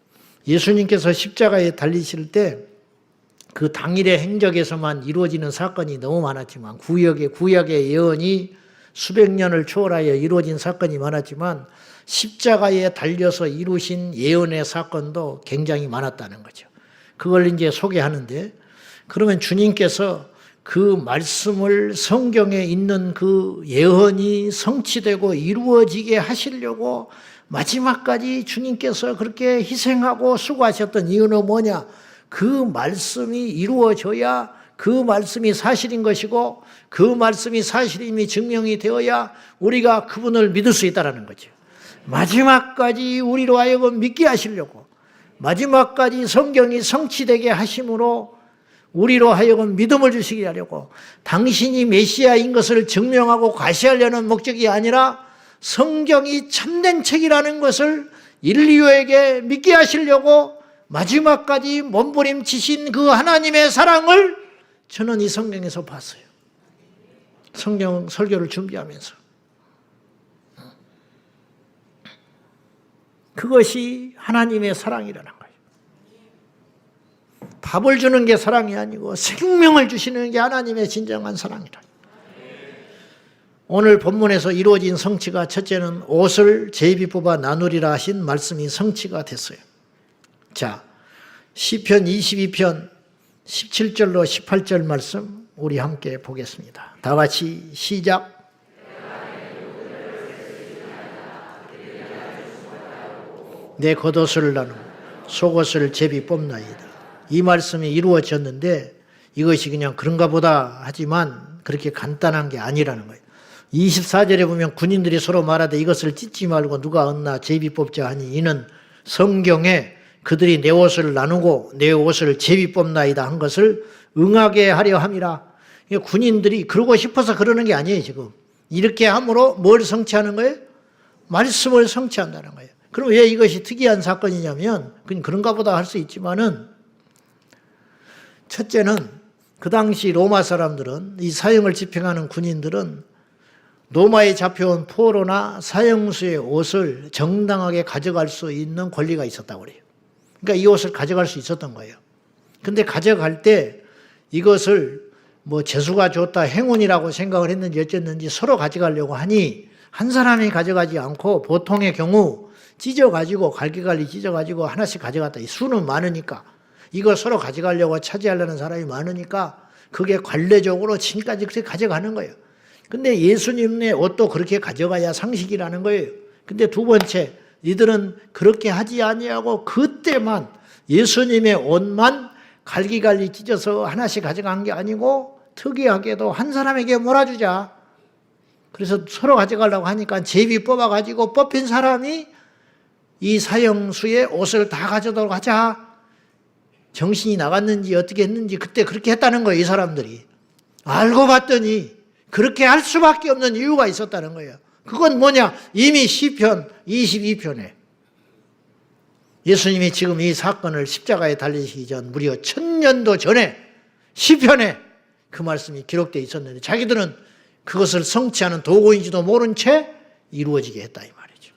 S1: 예수님께서 십자가에 달리실 때 그 당일의 행적에서만 이루어지는 사건이 너무 많았지만 구약의 예언이 수백 년을 초월하여 이루어진 사건이 많았지만 십자가에 달려서 이루신 예언의 사건도 굉장히 많았다는 거죠. 그걸 이제 소개하는데 그러면 주님께서 그 말씀을 성경에 있는 그 예언이 성취되고 이루어지게 하시려고 마지막까지 주님께서 그렇게 희생하고 수고하셨던 이유는 뭐냐? 그 말씀이 이루어져야 그 말씀이 사실인 것이고 그 말씀이 사실임이 증명이 되어야 우리가 그분을 믿을 수 있다는 거죠. 마지막까지 우리로 하여금 믿게 하시려고 마지막까지 성경이 성취되게 하심으로 우리로 하여금 믿음을 주시게 하려고 당신이 메시아인 것을 증명하고 과시하려는 목적이 아니라 성경이 참된 책이라는 것을 인류에게 믿게 하시려고 마지막까지 몸부림치신 그 하나님의 사랑을 저는 이 성경에서 봤어요. 성경 설교를 준비하면서. 그것이 하나님의 사랑이라는 거예요. 밥을 주는 게 사랑이 아니고 생명을 주시는 게 하나님의 진정한 사랑이라. 오늘 본문에서 이루어진 성취가 첫째는 옷을 제비 뽑아 나누리라 하신 말씀이 성취가 됐어요. 자, 시편 22편 17절로 18절 말씀 우리 함께 보겠습니다. 다 같이 시작. 내 겉옷을 나누고 속옷을 제비 뽑나이다. 이 말씀이 이루어졌는데 이것이 그냥 그런가 보다 하지만 그렇게 간단한 게 아니라는 거예요. 24절에 보면 군인들이 서로 말하되 이것을 찢지 말고 누가 얻나 제비 뽑자 하니 이는 성경에 그들이 내 옷을 나누고 내 옷을 제비 뽑나이다 한 것을 응하게 하려 함이라. 군인들이 그러고 싶어서 그러는 게 아니에요. 지금 이렇게 함으로 뭘 성취하는 거예요? 말씀을 성취한다는 거예요. 그럼 왜 이것이 특이한 사건이냐면 그냥 그런가 보다 할 수 있지만은 첫째는 그 당시 로마 사람들은 이 사형을 집행하는 군인들은 로마에 잡혀온 포로나 사형수의 옷을 정당하게 가져갈 수 있는 권리가 있었다고 그래요. 그러니까 이 옷을 가져갈 수 있었던 거예요. 근데 가져갈 때 이것을 뭐 재수가 좋다 행운이라고 생각을 했는지 어쨌는지 서로 가져가려고 하니 한 사람이 가져가지 않고 보통의 경우 찢어가지고 갈기갈리 찢어가지고 하나씩 가져갔다. 이 수는 많으니까 이거 서로 가져가려고 차지하려는 사람이 많으니까 그게 관례적으로 지금까지 그렇게 가져가는 거예요. 근데 예수님의 옷도 그렇게 가져가야 상식이라는 거예요. 근데 두 번째, 이들은 그렇게 하지 아니하고 그때만 예수님의 옷만 갈기갈기 찢어서 하나씩 가져간 게 아니고 특이하게도 한 사람에게 몰아주자. 그래서 서로 가져가려고 하니까 제비 뽑아가지고 뽑힌 사람이 이 사형수의 옷을 다 가져도록 하자. 정신이 나갔는지 어떻게 했는지 그때 그렇게 했다는 거예요, 이 사람들이. 알고 봤더니 그렇게 할 수밖에 없는 이유가 있었다는 거예요. 그건 뭐냐? 이미 시편 22편에 예수님이 지금 이 사건을 십자가에 달리시기 전 무려 1000년도 전에 시편에 그 말씀이 기록되어 있었는데 자기들은 그것을 성취하는 도구인지도 모른 채 이루어지게 했다 이 말이죠.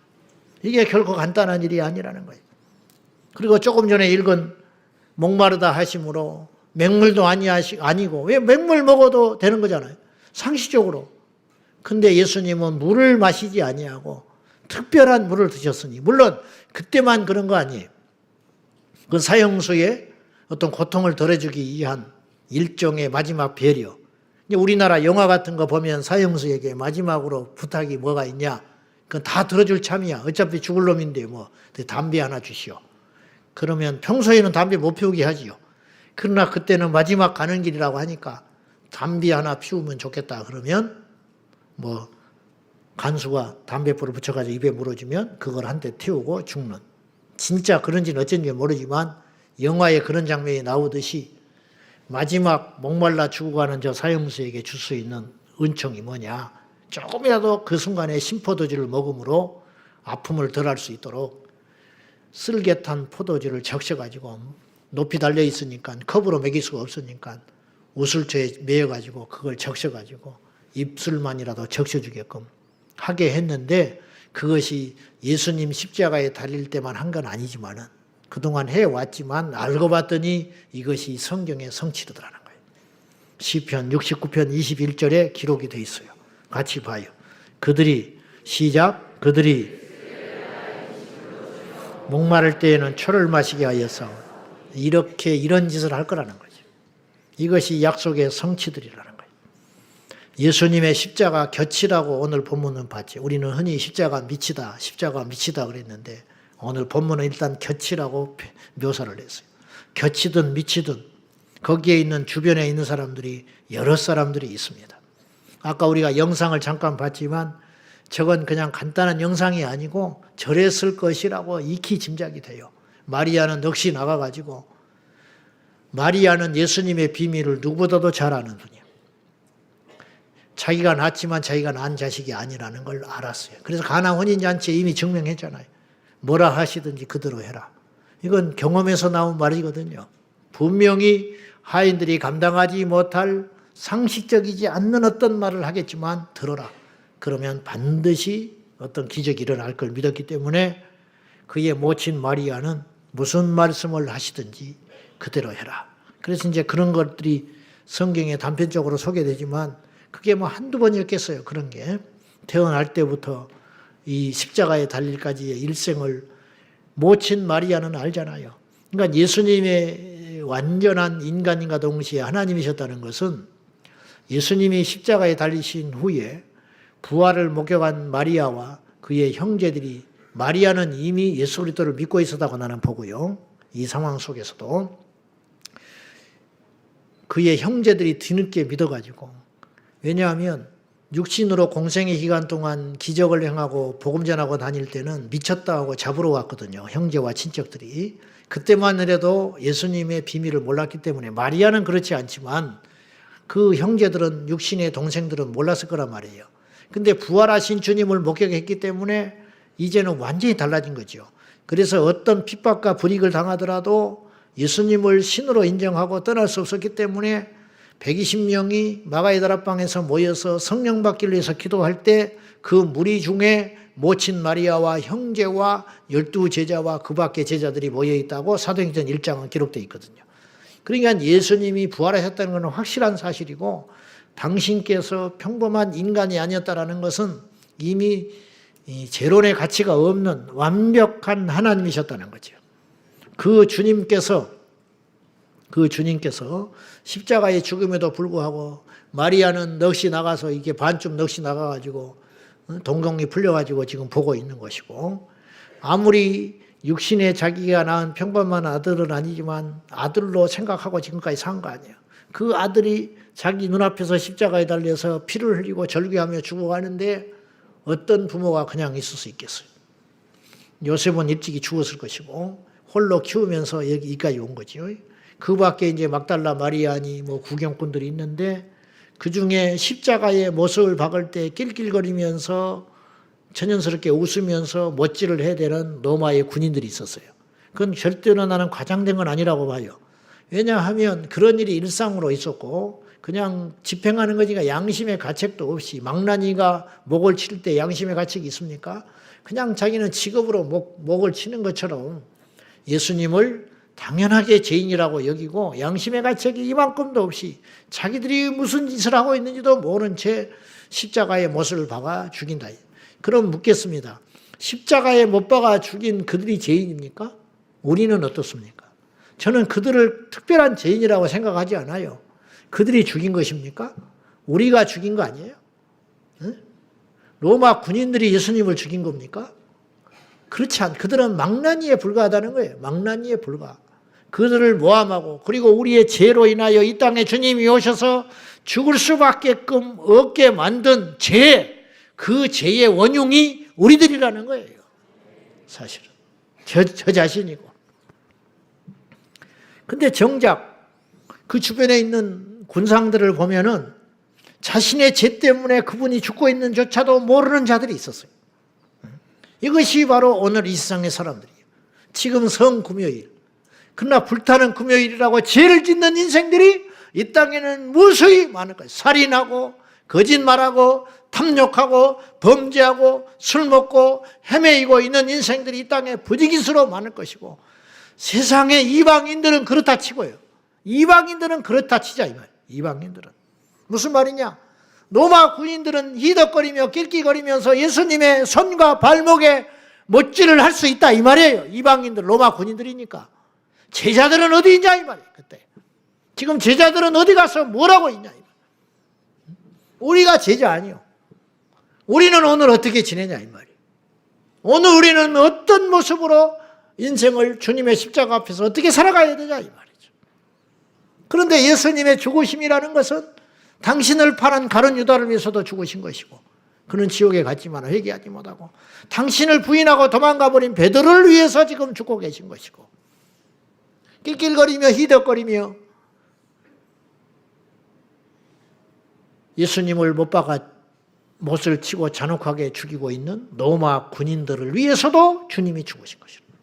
S1: 이게 결코 간단한 일이 아니라는 거예요. 그리고 조금 전에 읽은 목마르다 하심으로 맹물도 아니고 왜 맹물 먹어도 되는 거잖아요. 상식적으로. 근데 예수님은 물을 마시지 아니하고 특별한 물을 드셨으니 물론 그때만 그런 거 아니에요. 그 사형수의 어떤 고통을 덜어주기 위한 일종의 마지막 배려. 우리나라 영화 같은 거 보면 사형수에게 마지막으로 부탁이 뭐가 있냐? 그건 다 들어줄 참이야. 어차피 죽을 놈인데 뭐 담배 하나 주시오. 그러면 평소에는 담배 못 피우게 하지요. 그러나 그때는 마지막 가는 길이라고 하니까 담배 하나 피우면 좋겠다. 그러면 뭐 간수가 담배불을 붙여가지고 입에 물어주면 그걸 한 대 태우고 죽는. 진짜 그런지는 어쩐지 모르지만 영화에 그런 장면이 나오듯이 마지막 목말라 죽어가는 저 사형수에게 줄 수 있는 은총이 뭐냐. 조금이라도 그 순간에 심포도주를 먹음으로 아픔을 덜할 수 있도록 쓸개탄 포도주를 적셔가지고 높이 달려있으니까 컵으로 먹일 수가 없으니까 우슬초에 매여가지고 그걸 적셔가지고 입술만이라도 적셔주게끔 하게 했는데 그것이 예수님 십자가에 달릴 때만 한 건 아니지만은 그동안 해왔지만 알고 봤더니 이것이 성경의 성취더라는 거예요. 시편 69편 21절에 기록이 되어 있어요. 같이 봐요. 그들이 시작. 그들이 목마를 때에는 초를 마시게 하여서 이렇게 이런 짓을 할 거라는 거죠. 이것이 약속의 성취들이라는 거예요. 예수님의 십자가 곁이라고 오늘 본문은 봤지. 우리는 흔히 십자가 밑이다 그랬는데 오늘 본문은 일단 곁이라고 묘사를 했어요. 곁이든 밑이든 거기에 있는 주변에 있는 사람들이 여러 사람들이 있습니다. 아까 우리가 영상을 잠깐 봤지만 저건 그냥 간단한 영상이 아니고 저랬을 것이라고 익히 짐작이 돼요. 마리아는 넋이 나가가지고 마리아는 예수님의 비밀을 누구보다도 잘 아는 분이에요. 자기가 낳았지만 자기가 낳은 자식이 아니라는 걸 알았어요. 그래서 가나 혼인잔치에 이미 증명했잖아요. 뭐라 하시든지 그대로 해라. 이건 경험에서 나온 말이거든요. 분명히 하인들이 감당하지 못할 상식적이지 않는 어떤 말을 하겠지만 들어라. 그러면 반드시 어떤 기적이 일어날 걸 믿었기 때문에 그의 모친 마리아는 무슨 말씀을 하시든지 그대로 해라. 그래서 이제 그런 것들이 성경에 단편적으로 소개되지만 그게 뭐 한두 번이었겠어요. 그런 게. 태어날 때부터 이 십자가에 달릴까지의 일생을 모친 마리아는 알잖아요. 그러니까 예수님의 완전한 인간인과 동시에 하나님이셨다는 것은 예수님이 십자가에 달리신 후에 부활을 목격한 마리아와 그의 형제들이 마리아는 이미 예수 그리스도를 믿고 있었다고 나는 보고요. 이 상황 속에서도 그의 형제들이 뒤늦게 믿어가지고 왜냐하면 육신으로 공생의 기간 동안 기적을 행하고 복음 전하고 다닐 때는 미쳤다 하고 잡으러 왔거든요. 형제와 친척들이. 그때만 해도 예수님의 비밀을 몰랐기 때문에 마리아는 그렇지 않지만 그 형제들은 육신의 동생들은 몰랐을 거란 말이에요. 근데 부활하신 주님을 목격했기 때문에 이제는 완전히 달라진 거죠. 그래서 어떤 핍박과 불이익을 당하더라도 예수님을 신으로 인정하고 떠날 수 없었기 때문에 120명이 마가의 다락방에서 모여서 성령 받기를 위해서 기도할 때 그 무리 중에 모친 마리아와 형제와 12제자와 그 밖의 제자들이 모여있다고 사도행전 1장은 기록되어 있거든요. 그러니까 예수님이 부활하셨다는 것은 확실한 사실이고 당신께서 평범한 인간이 아니었다는 것은 이미 재론의 가치가 없는 완벽한 하나님이셨다는 거죠. 그 주님께서 그 주님께서 십자가의 죽음에도 불구하고 마리아는 넋이 나가서 이게 반쯤 넋이 나가가지고 동공이 풀려가지고 지금 보고 있는 것이고, 아무리 육신에 자기가 낳은 평범한 아들은 아니지만 아들로 생각하고 지금까지 산 거 아니에요. 그 아들이 자기 눈앞에서 십자가에 달려서 피를 흘리고 절규하며 죽어가는데 어떤 부모가 그냥 있을 수 있겠어요? 요셉은 일찍이 죽었을 것이고 홀로 키우면서 여기까지 온 거죠. 그 밖에 이제 막달라 마리아니 뭐 구경꾼들이 있는데 그 중에 십자가의 못을 박을 때 낄낄거리면서 천연스럽게 웃으면서 못질을 해야 되는 로마의 군인들이 있었어요. 그건 절대로 나는 과장된 건 아니라고 봐요. 왜냐하면 그런 일이 일상으로 있었고 그냥 집행하는 거니까 양심의 가책도 없이, 망나니가 목을 칠 때 양심의 가책이 있습니까? 그냥 자기는 직업으로 목을 치는 것처럼 예수님을 당연하게 죄인이라고 여기고 양심의 가책이 이만큼도 없이 자기들이 무슨 짓을 하고 있는지도 모른 채 십자가에 못을 박아 죽인다. 그럼 묻겠습니다. 십자가에 못 박아 죽인 그들이 죄인입니까? 우리는 어떻습니까? 저는 그들을 특별한 죄인이라고 생각하지 않아요. 그들이 죽인 것입니까? 우리가 죽인 거 아니에요? 응? 로마 군인들이 예수님을 죽인 겁니까? 그렇지 않, 그들은 망나니에 불과하다는 거예요. 망나니에 불과. 그들을 모함하고, 그리고 우리의 죄로 인하여 이 땅에 주님이 오셔서 죽을 수밖에끔 없게 만든 죄, 그 죄의 원흉이 우리들이라는 거예요. 사실은. 저 자신이고. 근데 정작 그 주변에 있는 군상들을 보면은 자신의 죄 때문에 그분이 죽고 있는 조차도 모르는 자들이 있었어요. 이것이 바로 오늘 이 세상의 사람들이에요. 지금 성금요일. 그러나 불타는 금요일이라고 죄를 짓는 인생들이 이 땅에는 무수히 많을 거예요. 살인하고, 거짓말하고, 탐욕하고, 범죄하고, 술 먹고, 헤매이고 있는 인생들이 이 땅에 부지기수로 많을 것이고, 세상의 이방인들은 그렇다 치고요. 이방인들은 그렇다 치자, 이 말이에요. 이방인들은. 무슨 말이냐? 로마 군인들은 히덕거리며 낄끼거리면서 예수님의 손과 발목에 못질을 할 수 있다, 이 말이에요. 이방인들, 로마 군인들이니까. 제자들은 어디 있냐, 이 말이에요, 그때. 지금 제자들은 어디 가서 뭘 하고 있냐, 이 말이에요. 우리가 제자 아니요. 우리는 오늘 어떻게 지내냐, 이 말이에요. 오늘 우리는 어떤 모습으로 인생을 주님의 십자가 앞에서 어떻게 살아가야 되냐, 이 말이죠. 그런데 예수님의 죽으심이라는 것은 당신을 팔은 가룟 유다를 위해서도 죽으신 것이고, 그는 지옥에 갔지만 회개하지 못하고, 당신을 부인하고 도망가버린 베드로를 위해서 지금 죽고 계신 것이고, 낄낄거리며 히덕거리며 예수님을 못 박아 못을 치고 잔혹하게 죽이고 있는 로마 군인들을 위해서도 주님이 죽으신 것입니다.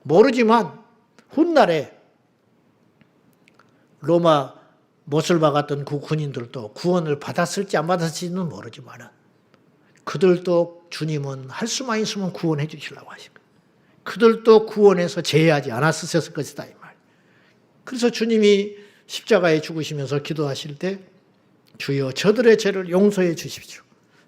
S1: 모르지만 훗날에 로마 못을 박았던 그 군인들도 구원을 받았을지 안 받았을지는 모르지만 그들도 주님은 할 수만 있으면 구원해 주시려고 하신 거예요. 그들도 구원해서 제외하지 않았을 것이다, 이 말. 그래서 주님이 십자가에 죽으시면서 기도하실 때 주여 저들의 죄를 용서해 주십시오.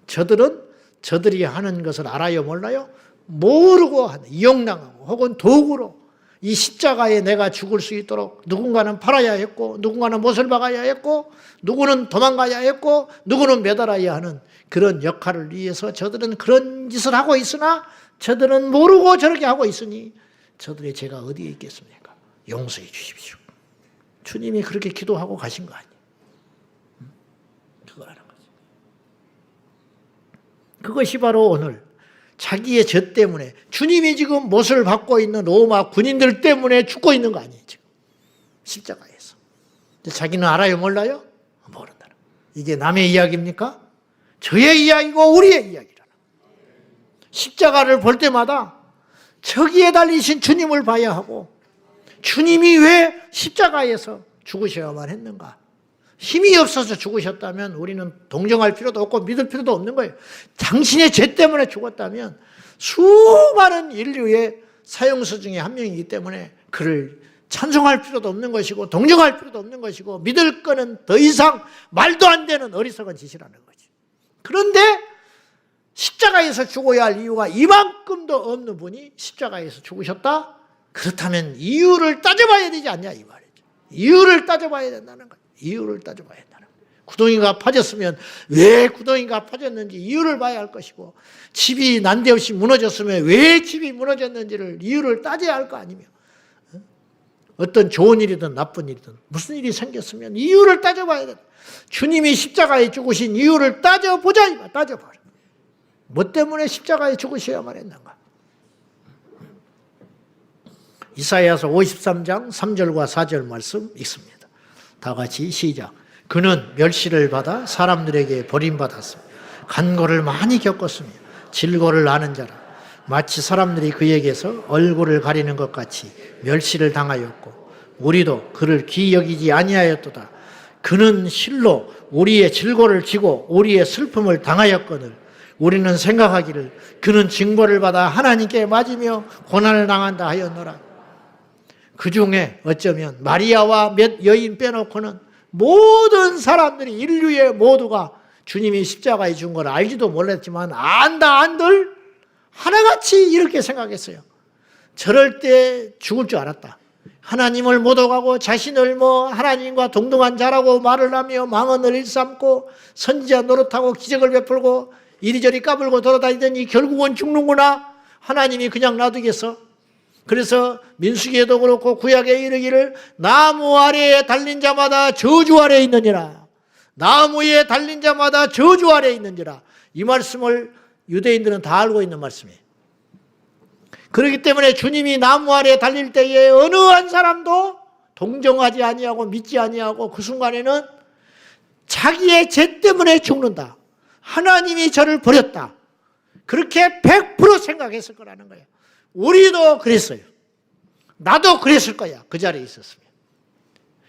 S1: 저들은 저들이 하는 것을 알아요 몰라요? 모르고 하는, 이용당하고 혹은 도구로 이 십자가에 내가 죽을 수 있도록 누군가는 팔아야 했고, 누군가는 못을 박아야 했고, 누구는 도망가야 했고, 누구는 매달아야 하는 그런 역할을 위해서 저들은 그런 짓을 하고 있으나 저들은 모르고 저렇게 하고 있으니 저들의 죄가 어디에 있겠습니까? 용서해 주십시오. 주님이 그렇게 기도하고 가신 거 아니에요. 그거라는 거죠. 그것이 바로 오늘 자기의 죄 때문에 주님이 지금 못을 받고 있는 로마 군인들 때문에 죽고 있는 거 아니에요, 지금. 십자가에서. 자기는 알아요, 몰라요? 모른다는 거예요. 이게 남의 이야기입니까? 저의 이야기고 우리의 이야기라는 거예요. 십자가를 볼 때마다 저기에 달리신 주님을 봐야 하고, 주님이 왜 십자가에서 죽으셔야만 했는가? 힘이 없어서 죽으셨다면 우리는 동정할 필요도 없고 믿을 필요도 없는 거예요. 당신의 죄 때문에 죽었다면 수많은 인류의 사형수 중에 한 명이기 때문에 그를 찬송할 필요도 없는 것이고 동정할 필요도 없는 것이고 믿을 거는 더 이상 말도 안 되는 어리석은 짓이라는 거지. 그런데 십자가에서 죽어야 할 이유가 이만큼도 없는 분이 십자가에서 죽으셨다? 그렇다면 이유를 따져봐야 되지 않냐, 이 말이죠. 이유를 따져봐야 된다는 거예요. 이유를 따져봐야 된다는 거예요. 구덩이가 파졌으면 왜 구덩이가 파졌는지 이유를 봐야 할 것이고, 집이 난데없이 무너졌으면 왜 집이 무너졌는지를 이유를 따져야 할 거 아니며, 어떤 좋은 일이든 나쁜 일이든 무슨 일이 생겼으면 이유를 따져봐야 된다. 주님이 십자가에 죽으신 이유를 따져보자. 따져봐라. 뭐 때문에 십자가에 죽으셔야만 했는가? 이사야서 53장 3절과 4절 말씀 읽습니다. 다 같이 시작. 그는 멸시를 받아 사람들에게 버림받았으며 간고를 많이 겪었으며 질고를 아는 자라. 마치 사람들이 그에게서 얼굴을 가리는 것 같이 멸시를 당하였고 우리도 그를 귀히 여기지 아니하였도다. 그는 실로 우리의 질고를 지고 우리의 슬픔을 당하였거늘 우리는 생각하기를 그는 징벌을 받아 하나님께 맞으며 고난을 당한다 하였노라. 그 중에 어쩌면 마리아와 몇 여인 빼놓고는 모든 사람들이, 인류의 모두가 주님이 십자가에 죽은 걸 알지도 몰랐지만 안다 안들 하나같이 이렇게 생각했어요. 저럴 때 죽을 줄 알았다. 하나님을 모독하고 자신을 하나님과 동등한 자라고 말을 하며 망언을 일삼고 선지자 노릇하고 기적을 베풀고 이리저리 까불고 돌아다니더니 결국은 죽는구나. 하나님이 그냥 놔두겠어? 그래서 민수기에도 그렇고 구약에 이르기를 나무 아래에 달린 자마다 저주 아래에 있느니라. 나무에 달린 자마다 저주 아래에 있느니라. 이 말씀을 유대인들은 다 알고 있는 말씀이에요. 그렇기 때문에 주님이 나무 아래에 달릴 때에 어느 한 사람도 동정하지 아니하고 믿지 아니하고 그 순간에는 자기의 죄 때문에 죽는다. 하나님이 저를 버렸다. 그렇게 100% 생각했을 거라는 거예요. 우리도 그랬어요. 나도 그랬을 거야. 그 자리에 있었으면.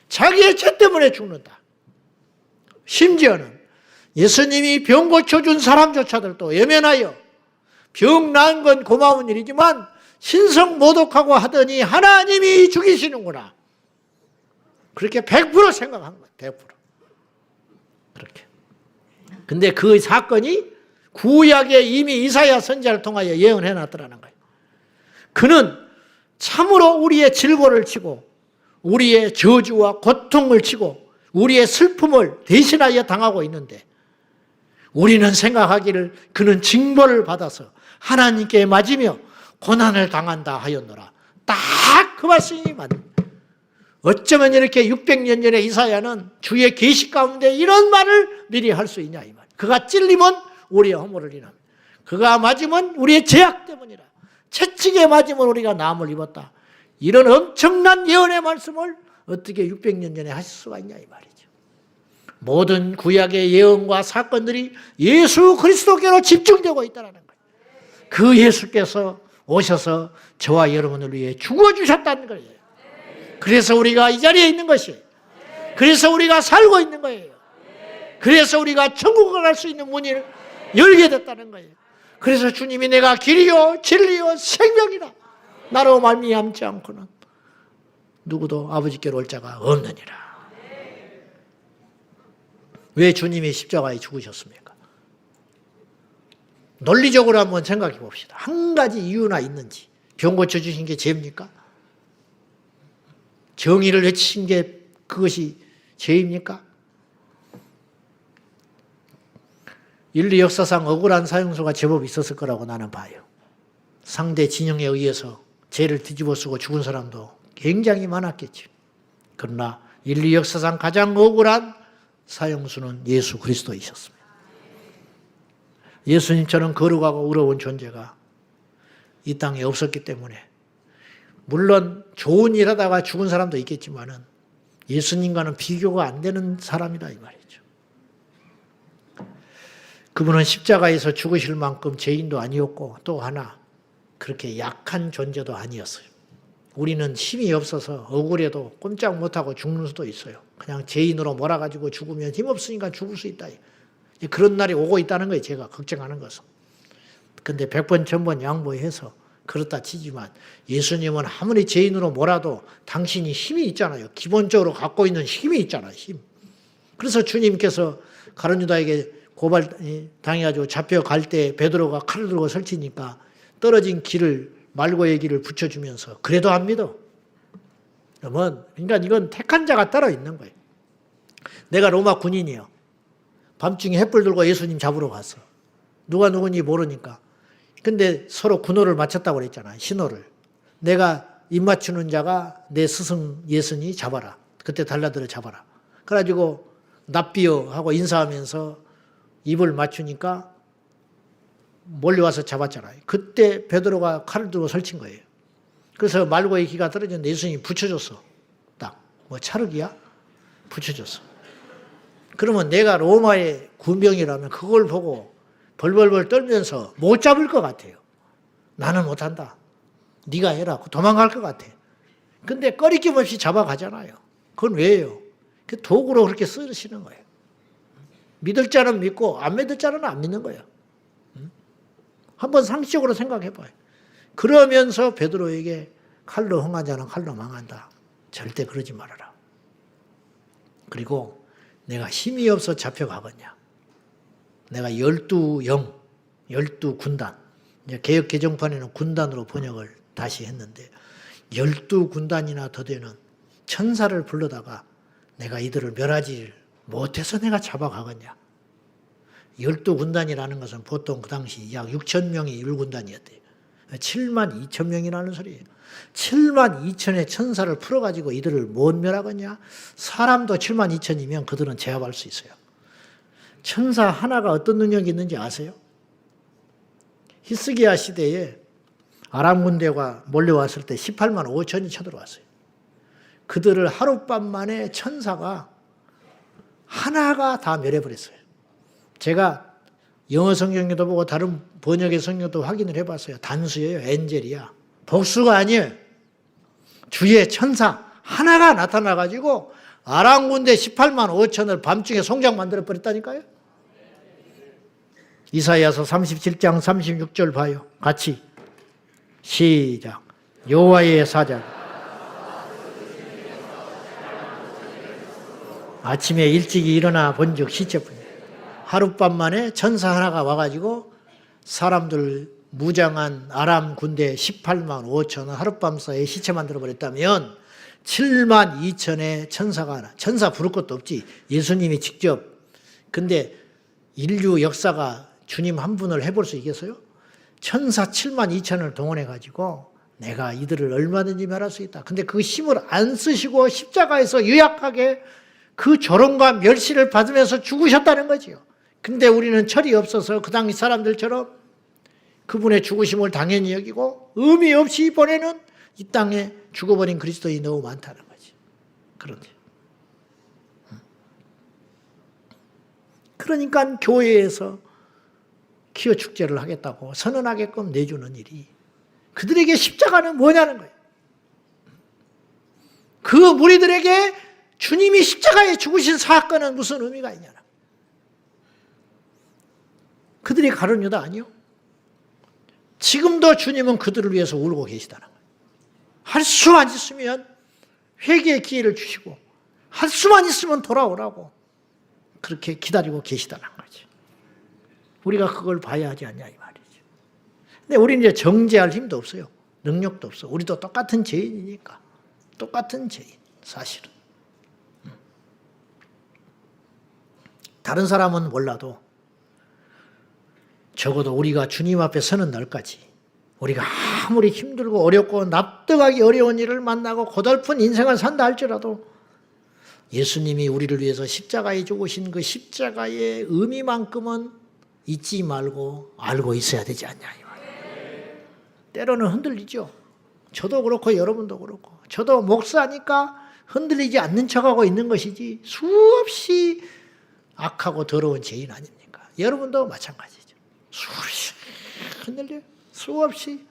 S1: 자기의 죄 때문에 죽는다. 심지어는 예수님이 병 고쳐준 사람조차들도 외면하여 병 나은 건 고마운 일이지만 신성 모독하고 하더니 하나님이 죽이시는구나. 그렇게 100% 생각한 거예요. 100%. 그렇게. 근데 그 사건이 구약에 이미 이사야 선지자를 통하여 예언해 놨더라는 거예요. 그는 참으로 우리의 질고를 치고 우리의 저주와 고통을 치고 우리의 슬픔을 대신하여 당하고 있는데 우리는 생각하기를 그는 징벌을 받아서 하나님께 맞으며 고난을 당한다 하였노라. 딱 그 말씀이 맞습니다. 어쩌면 이렇게 600년 전에 이사야는 주의 계시 가운데 이런 말을 미리 할 수 있냐 이 말. 그가 찔리면 우리의 허물을 인합니다. 그가 맞으면 우리의 죄악 때문이라. 채찍에 맞으면 우리가 나음을 입었다. 이런 엄청난 예언의 말씀을 어떻게 600년 전에 하실 수가 있냐 이 말이죠. 모든 구약의 예언과 사건들이 예수 그리스도께로 집중되고 있다는 거예요. 그 예수께서 오셔서 저와 여러분을 위해 죽어주셨다는 거예요. 그래서 우리가 이 자리에 있는 것이에요. 그래서 우리가 살고 있는 거예요. 그래서 우리가 천국을 갈 수 있는 문이 열게 됐다는 거예요. 그래서 주님이 내가 길이요 진리요 생명이라 나로 말미암지 않고는 누구도 아버지께로 올 자가 없느니라. 왜 주님이 십자가에 죽으셨습니까? 논리적으로 한번 생각해 봅시다. 한 가지 이유나 있는지. 병 고쳐주신 게 죄입니까? 정의를 외치신 게 그것이 죄입니까? 인류 역사상 억울한 사형수가 제법 있었을 거라고 나는 봐요. 상대 진영에 의해서 죄를 뒤집어쓰고 죽은 사람도 굉장히 많았겠죠. 그러나 인류 역사상 가장 억울한 사형수는 예수 그리스도이셨습니다. 예수님처럼 거룩하고 의로운 존재가 이 땅에 없었기 때문에 물론 좋은 일 하다가 죽은 사람도 있겠지만은 예수님과는 비교가 안 되는 사람이다 이 말이죠. 그분은 십자가에서 죽으실 만큼 죄인도 아니었고 또 하나 그렇게 약한 존재도 아니었어요. 우리는 힘이 없어서 억울해도 꼼짝 못하고 죽는 수도 있어요. 그냥 죄인으로 몰아가지고 죽으면 힘없으니까 죽을 수 있다. 그런 날이 오고 있다는 거예요. 제가 걱정하는 것은. 근데 100번 1000번 양보해서 그렇다 치지만 예수님은 아무리 죄인으로 몰아도 당신이 힘이 있잖아요. 기본적으로 갖고 있는 힘이 있잖아요. 힘. 그래서 주님께서 가룟 유다에게 고발 당해가지고 잡혀갈 때 베드로가 칼을 들고 설치니까 떨어진 길을 말고의 길을 붙여주면서 그래도 안 믿어. 그러니까 이건 택한 자가 따로 있는 거예요. 내가 로마 군인이요. 밤중에 횃불 들고 예수님 잡으러 갔어. 누가 누군지 모르니까. 근데 서로 군호를 맞췄다고 그랬잖아요. 신호를. 내가 입 맞추는 자가 내 스승 예수니 잡아라. 그때 달라들어 잡아라. 그래가지고 납비여 하고 인사하면서 입을 맞추니까 몰려와서 잡았잖아요. 그때 베드로가 칼을 들고 설친 거예요. 그래서 말고의 기가 떨어졌는데 예수님이 붙여줬어. 딱. 뭐 찰흙이야? 붙여줬어. 그러면 내가 로마의 군병이라면 그걸 보고 벌벌벌 떨면서 못 잡을 것 같아요. 나는 못한다. 네가 해라. 도망갈 것 같아. 근데 꺼리낌 없이 잡아가잖아요. 그건 왜요? 그 도구로 그렇게 쓰시는 거예요. 믿을 자는 믿고 안 믿을 자는 안 믿는 거예요. 한번 상식적으로 생각해 봐요. 그러면서 베드로에게 칼로 흥한 자는 칼로 망한다. 절대 그러지 말아라. 그리고 내가 힘이 없어 잡혀가겠냐. 내가 12영, 12군단. 이제 개역 개정판에는 군단으로 번역을 다시 했는데 12군단이나 더 되는 천사를 불러다가 내가 이들을 멸하지 못해서 내가 잡아가겠냐. 12군단이라는 것은 보통 그 당시 약 6천 명이 1군단이었대요. 7만 2천 명이라는 소리예요. 7만 2천의 천사를 풀어가지고 이들을 못 멸하겠냐? 사람도 7만 2천이면 그들은 제압할 수 있어요. 천사 하나가 어떤 능력이 있는지 아세요? 히스기야 시대에 아람 군대가 몰려왔을 때 18만 5천이 쳐들어왔어요. 그들을 하룻밤 만에 천사가 하나가 다 멸해버렸어요. 제가 영어 성경도 보고 다른 번역의 성경도 확인을 해봤어요. 단수예요. 엔젤이야. 복수가 아니에요. 주의 천사 하나가 나타나가지고 아람 군대 18만 5천을 밤중에 송장 만들어버렸다니까요. 이사야서 37장 36절 봐요. 같이 시작. 여호와의 사자 아침에 일찍이 일어나 본즉 시체뿐이야. 하룻밤 만에 천사 하나가 와가지고 사람들 무장한 아람 군대 18만 5천을 하룻밤 사이에 시체 만들어버렸다면 7만 2천의 천사가 하나. 천사 부를 것도 없지. 예수님이 직접. 근데 인류 역사가 주님 한 분을 해볼 수 있겠어요? 천사 7만 2천을 동원해가지고 내가 이들을 얼마든지 멸할 수 있다. 근데 그 힘을 안 쓰시고 십자가에서 유약하게 그 조롱과 멸시를 받으면서 죽으셨다는 거지요. 근데 우리는 철이 없어서 그 당시 사람들처럼 그분의 죽으심을 당연히 여기고 의미 없이 보내는 이 땅에 죽어버린 그리스도인이 너무 많다는 거지. 그런데. 그러니까 교회에서 기어 축제를 하겠다고 선언하게끔 내주는 일이 그들에게 십자가는 뭐냐는 거예요. 그 무리들에게 주님이 십자가에 죽으신 사건은 무슨 의미가 있냐나. 그들이 가룟 유다 아니요? 지금도 주님은 그들을 위해서 울고 계시다는 거예요. 할 수만 있으면 회개의 기회를 주시고 할 수만 있으면 돌아오라고 그렇게 기다리고 계시다는 거지. 우리가 그걸 봐야 하지 않냐 이 말이죠. 근데 우리는 이제 정죄할 힘도 없어요. 능력도 없어. 우리도 똑같은 죄인이니까. 똑같은 죄인 사실은. 다른 사람은 몰라도 적어도 우리가 주님 앞에 서는 날까지 우리가 아무리 힘들고 어렵고 납득하기 어려운 일을 만나고 고달픈 인생을 산다 할지라도 예수님이 우리를 위해서 십자가에 죽으신 그 십자가의 의미만큼은 잊지 말고 알고 있어야 되지 않냐 이 말이에요. 때로는 흔들리죠. 저도 그렇고 여러분도 그렇고 저도 목사니까 흔들리지 않는 척하고 있는 것이지 수없이 악하고 더러운 죄인 아닙니까? 여러분도 마찬가지죠. 수없이 흔들려요. 수없이.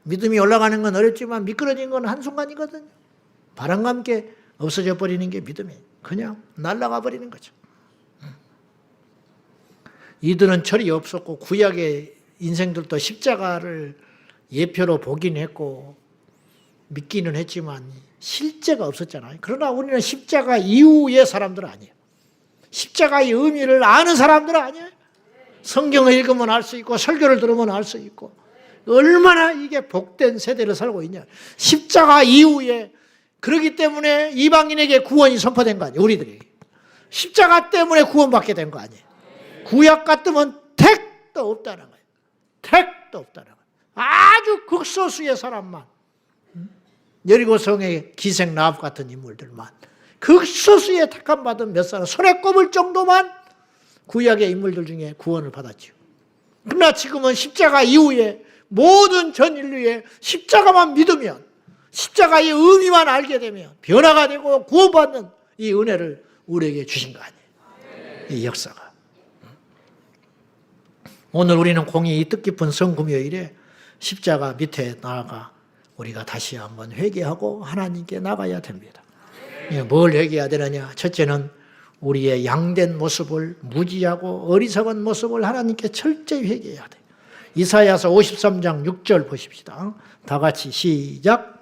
S1: 믿음이 올라가는 건 어렵지만 미끄러진 건 한순간이거든요. 바람과 함께 없어져 버리는 게 믿음이에요. 그냥 날아가 버리는 거죠. 이들은 철이 없었고 구약의 인생들도 십자가를 예표로 보긴 했고 믿기는 했지만 실제가 없었잖아요. 그러나 우리는 십자가 이후의 사람들은 아니에요. 십자가의 의미를 아는 사람들은 아니에요. 성경을 읽으면 알 수 있고 설교를 들으면 알 수 있고 얼마나 이게 복된 세대를 살고 있냐. 십자가 이후에 그렇기 때문에 이방인에게 구원이 선포된 거 아니에요. 우리들에게. 십자가 때문에 구원받게 된 거 아니에요. 구약 같으면 택도 없다는 거예요. 택도 없다는 거예요. 아주 극소수의 사람만, 여리고성의 기생 라합 같은 인물들만, 극소수의 택함받은 몇 사람, 손에 꼽을 정도만 구약의 인물들 중에 구원을 받았죠. 그러나 지금은 십자가 이후에 모든 전 인류의 십자가만 믿으면, 십자가의 의미만 알게 되면 변화가 되고 구원받는 이 은혜를 우리에게 주신 거 아니에요. 이 역사가. 오늘 우리는 공의 이 뜻깊은 성금요일에 십자가 밑에 나아가 우리가 다시 한번 회개하고 하나님께 나가야 됩니다. 뭘 회개해야 되느냐? 첫째는 우리의 양된 모습을, 무지하고 어리석은 모습을 하나님께 철저히 회개해야 돼요. 이사야서 53장 6절 보십시다. 다 같이 시작.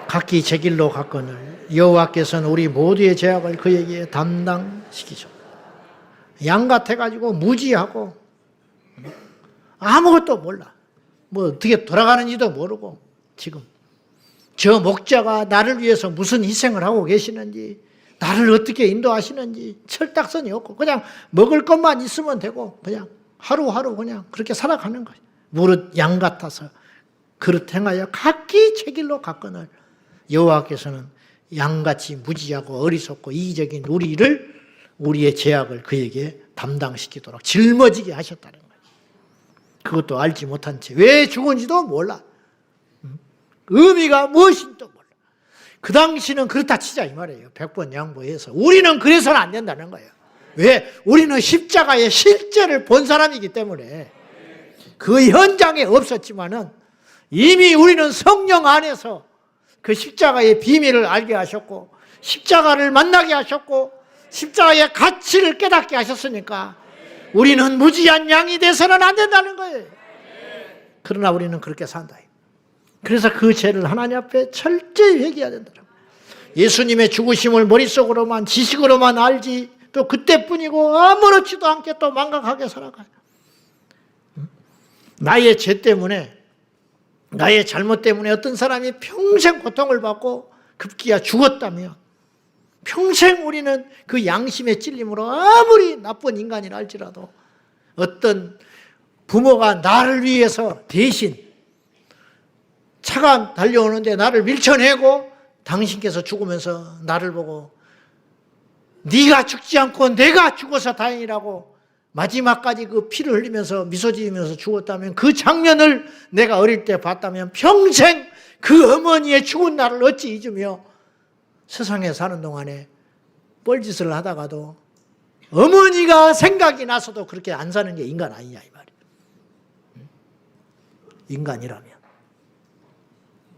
S1: 각기 제 길로 갔거늘 여호와께서는 우리 모두의 죄악을 그에게 담당시키셨다. 양 같아가지고 무지하고 아무것도 몰라. 뭐 어떻게 돌아가는지도 모르고, 지금 저 목자가 나를 위해서 무슨 희생을 하고 계시는지, 나를 어떻게 인도하시는지 철딱선이 없고 그냥 먹을 것만 있으면 되고 그냥 하루하루 그냥 그렇게 살아가는 거예요. 무릇 양 같아서 그릇 행하여 각기 제 길로 갔거늘 여호와께서는 양같이 무지하고 어리석고 이기적인 우리의 죄악을 그에게 담당시키도록 짊어지게 하셨다는 거예요. 그것도 알지 못한 채 왜 죽은지도 몰라. 의미가 무엇인지도 몰라. 그 당시는 그렇다 치자 이 말이에요. 100번 양보해서. 우리는 그래서는 안 된다는 거예요. 왜? 우리는 십자가의 실제를 본 사람이기 때문에. 그 현장에 없었지만은 이미 우리는 성령 안에서 그 십자가의 비밀을 알게 하셨고, 십자가를 만나게 하셨고, 십자가의 가치를 깨닫게 하셨으니까 우리는 무지한 양이 돼서는 안 된다는 거예요. 그러나 우리는 그렇게 산다. 그래서 그 죄를 하나님 앞에 철저히 회개해야 된다는 거예요. 예수님의 죽으심을 머릿속으로만, 지식으로만 알지, 또 그때뿐이고 아무렇지도 않게 또 망각하게 살아가요. 나의 죄 때문에, 나의 잘못 때문에 어떤 사람이 평생 고통을 받고 급기야 죽었다면, 평생 우리는 그 양심의 찔림으로 아무리 나쁜 인간이라 할지라도 어떤 부모가 나를 위해서 대신 차가 달려오는데 나를 밀쳐내고 당신께서 죽으면서 나를 보고 네가 죽지 않고 내가 죽어서 다행이라고 마지막까지 그 피를 흘리면서 미소 지으면서 죽었다면, 그 장면을 내가 어릴 때 봤다면 평생 그 어머니의 죽은 날을 어찌 잊으며 세상에 사는 동안에 뻘짓을 하다가도 어머니가 생각이 나서도 그렇게 안 사는 게 인간 아니냐 이 말이에요. 인간이라면.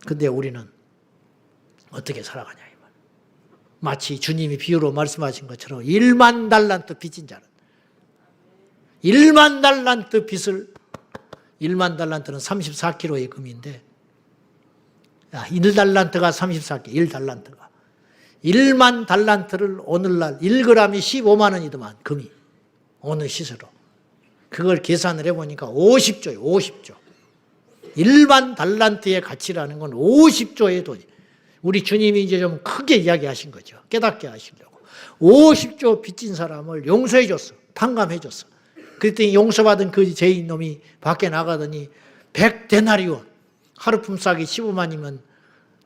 S1: 근데 우리는 어떻게 살아가냐 이 말이에요. 마치 주님이 비유로 말씀하신 것처럼 1만 달란트 빚진 자는, 1만 달란트 빚을, 1만 달란트는 34kg의 금인데, 1달란트가 34kg, 1달란트가. 1만 달란트를 오늘날 1g이 15만 원이더만, 금이. 오늘 시세로. 그걸 계산을 해보니까 50조예요, 50조. 1만 달란트의 가치라는 건 50조의 돈이. 우리 주님이 이제 좀 크게 이야기하신 거죠. 깨닫게 하시려고. 50조 빚진 사람을 용서해 줬어. 탕감해 줬어. 그랬더니 용서받은 그 죄인 놈이 밖에 나가더니 100데나리온, 하루 품삯이 15만이면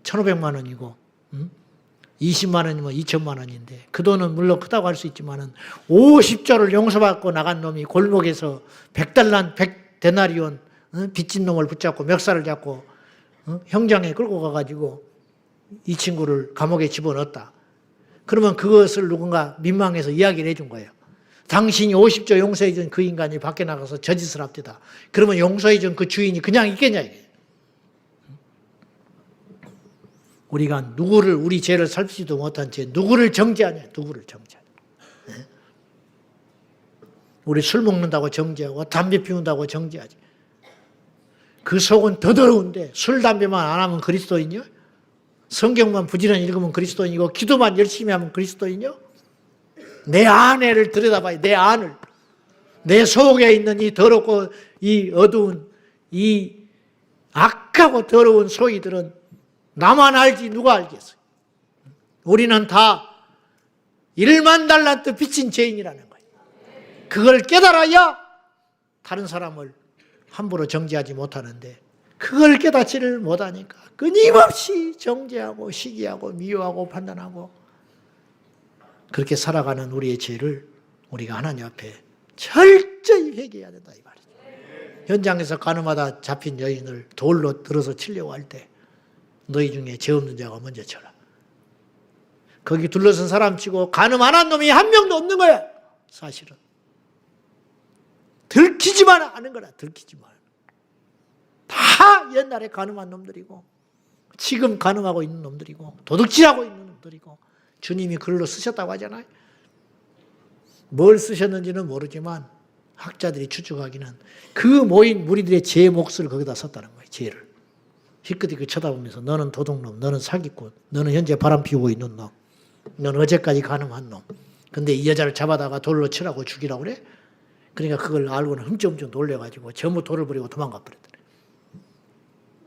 S1: 1,500만 원이고, 20만 원이면 2천만 원인데, 그 돈은 물론 크다고 할 수 있지만은 50조를 용서받고 나간 놈이 골목에서 100데나리온 빚진 놈을 붙잡고 멱살을 잡고 형장에 끌고 가가지고 이 친구를 감옥에 집어넣었다. 그러면 그것을 누군가 민망해서 이야기를 해준 거예요. 당신이 50조 용서해준 그 인간이 밖에 나가서 저짓을 합디다. 그러면 용서해준 그 주인이 그냥 있겠냐 이게. 우리가 누구를, 우리 죄를 살피지도 못한 채 누구를 정죄하냐, 누구를 정죄하냐. 우리 술 먹는다고 정죄하고 담배 피운다고 정죄하지. 그 속은 더 더러운데 술, 담배만 안 하면 그리스도인이요? 성경만 부지런히 읽으면 그리스도인이고 기도만 열심히 하면 그리스도인이요? 내 안에를 들여다봐야, 내 안을. 내 속에 있는 이 더럽고 이 어두운 이 악하고 더러운 소이들은 나만 알지 누가 알겠어요. 우리는 다 1만 달란트 빚진 죄인이라는 거예요. 그걸 깨달아야 다른 사람을 함부로 정죄하지 못하는데 그걸 깨닫지를 못하니까 끊임없이 정죄하고 시기하고 미워하고 판단하고 그렇게 살아가는 우리의 죄를 우리가 하나님 앞에 철저히 회개해야 된다 이 말이죠. 현장에서 가늠하다 잡힌 여인을 돌로 들어서 치려고 할 때 너희 중에 죄 없는 자가 먼저 쳐라. 거기 둘러선 사람 치고 가늠 안 한 놈이 한 명도 없는 거야. 사실은. 들키지만 않은 거라. 들키지만. 다 옛날에 가늠한 놈들이고 지금 가늠하고 있는 놈들이고 도둑질하고 있는 놈들이고 주님이 글로 쓰셨다고 하잖아요. 뭘 쓰셨는지는 모르지만 학자들이 추측하기는 그 모인 무리들의 죄 몫을 거기다 썼다는 거예요. 죄를. 희끗희끗 쳐다보면서 너는 도둑놈, 너는 사기꾼, 너는 현재 바람 피우고 있는 놈, 너는 어제까지 가늠한 놈. 근데 이 여자를 잡아다가 돌로 치라고 죽이라고 그래? 그러니까 그걸 알고는 흠쩍흠쩍 놀래가지고 전부 돌을 버리고 도망가 버렸더래.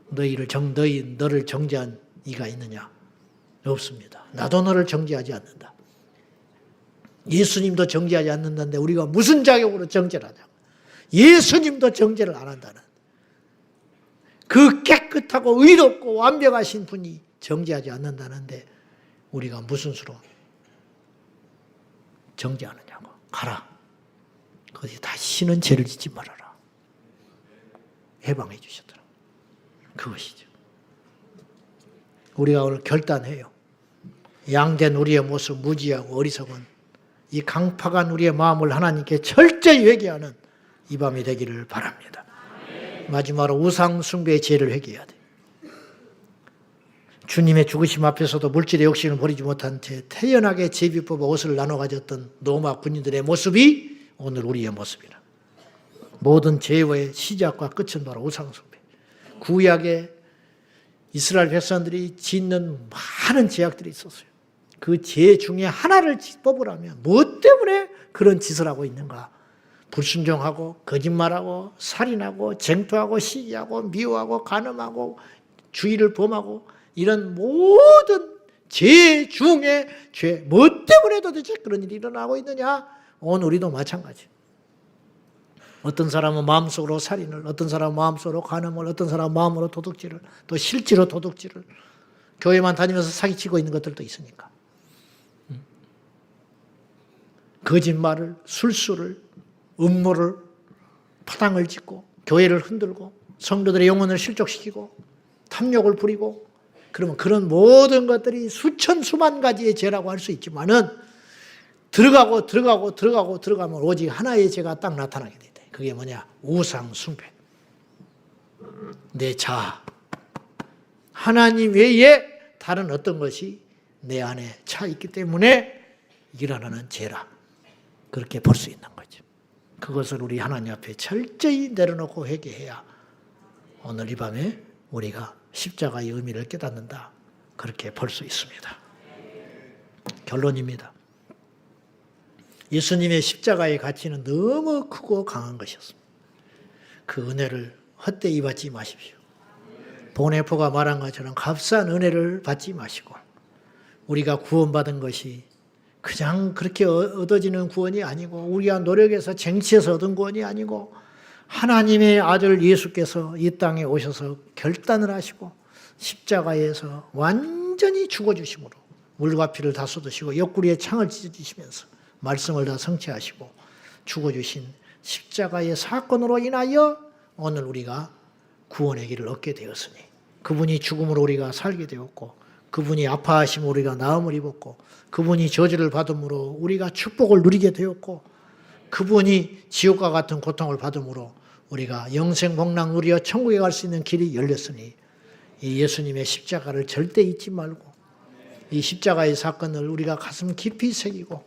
S1: 너를 정죄한 이가 있느냐? 없습니다. 나도 너를 정죄하지 않는다. 예수님도 정죄하지 않는다는데 우리가 무슨 자격으로 정죄를 하냐? 예수님도 정죄를 안 한다는. 그 깨끗하고 의롭고 완벽하신 분이 정죄하지 않는다는데 우리가 무슨 수로 정죄하느냐고. 가라. 거기 다시는 죄를 짓지 말아라. 해방해 주셨더라. 그것이죠. 우리가 오늘 결단해요. 양된 우리의 모습, 무지하고 어리석은 이 강팍한 우리의 마음을 하나님께 철저히 회개하는 이 밤이 되기를 바랍니다. 마지막으로 우상 숭배의 죄를 회개해야 돼. 주님의 죽으심 앞에서도 물질의 욕심을 버리지 못한 채 태연하게 제비뽑아 옷을 나눠 가졌던 로마 군인들의 모습이 오늘 우리의 모습이라. 모든 죄의 시작과 끝은 바로 우상 숭배. 구약에 이스라엘 백성들이 짓는 많은 죄악들이 있었어요. 그 죄 중에 하나를 뽑으라면 무엇 때문에 그런 짓을 하고 있는가? 불순종하고 거짓말하고 살인하고 쟁투하고 시기하고 미워하고 간음하고 주의를 범하고 이런 모든 죄 중에 죄, 무엇 때문에 도대체 그런 일이 일어나고 있느냐? 오늘 우리도 마찬가지. 어떤 사람은 마음속으로 살인을, 어떤 사람은 마음속으로 간음을, 어떤 사람은 마음으로 도둑질을, 또 실제로 도둑질을, 교회만 다니면서 사기치고 있는 것들도 있으니까. 거짓말을, 술수를, 음모를, 파당을 짓고, 교회를 흔들고, 성도들의 영혼을 실족시키고, 탐욕을 부리고, 그러면 그런 모든 것들이 수천 수만 가지의 죄라고 할 수 있지만은 들어가면 오직 하나의 죄가 딱 나타나게 돼. 그게 뭐냐? 우상 숭배. 내 자아. 하나님 외에 다른 어떤 것이 내 안에 차 있기 때문에 일어나는 죄라. 그렇게 볼 수 있는 거죠. 그것을 우리 하나님 앞에 철저히 내려놓고 회개해야 오늘 이 밤에 우리가 십자가의 의미를 깨닫는다. 그렇게 볼 수 있습니다. 결론입니다. 예수님의 십자가의 가치는 너무 크고 강한 것이었습니다. 그 은혜를 헛되이 받지 마십시오. 보네포가 말한 것처럼 값싼 은혜를 받지 마시고 우리가 구원받은 것이 그냥 그렇게 얻어지는 구원이 아니고 우리가 노력해서 쟁취해서 얻은 구원이 아니고 하나님의 아들 예수께서 이 땅에 오셔서 결단을 하시고 십자가에서 완전히 죽어주심으로 물과 피를 다 쏟으시고 옆구리에 창을 찢어주시면서 말씀을 다 성취하시고 죽어주신 십자가의 사건으로 인하여 오늘 우리가 구원의 길을 얻게 되었으니 그분이 죽음으로 우리가 살게 되었고 그분이 아파하심으로 우리가 나음을 입었고 그분이 저주를 받음으로 우리가 축복을 누리게 되었고 그분이 지옥과 같은 고통을 받음으로 우리가 영생 복락 누리어 천국에 갈 수 있는 길이 열렸으니 이 예수님의 십자가를 절대 잊지 말고 이 십자가의 사건을 우리가 가슴 깊이 새기고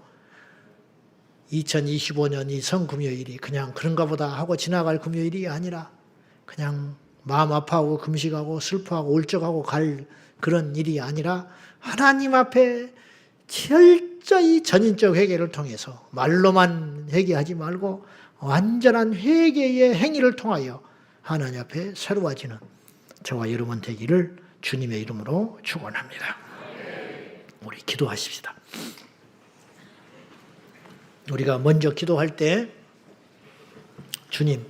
S1: 2025년 이 성금요일이 그냥 그런가 보다 하고 지나갈 금요일이 아니라 그냥 마음 아파하고 금식하고 슬퍼하고 울적하고 갈 그런 일이 아니라 하나님 앞에 철저히 전인적 회개를 통해서 말로만 회개하지 말고 완전한 회개의 행위를 통하여 하나님 앞에 새로워지는 저와 여러분 되기를 주님의 이름으로 축원합니다. 우리 기도하십시다. 우리가 먼저 기도할 때 주님,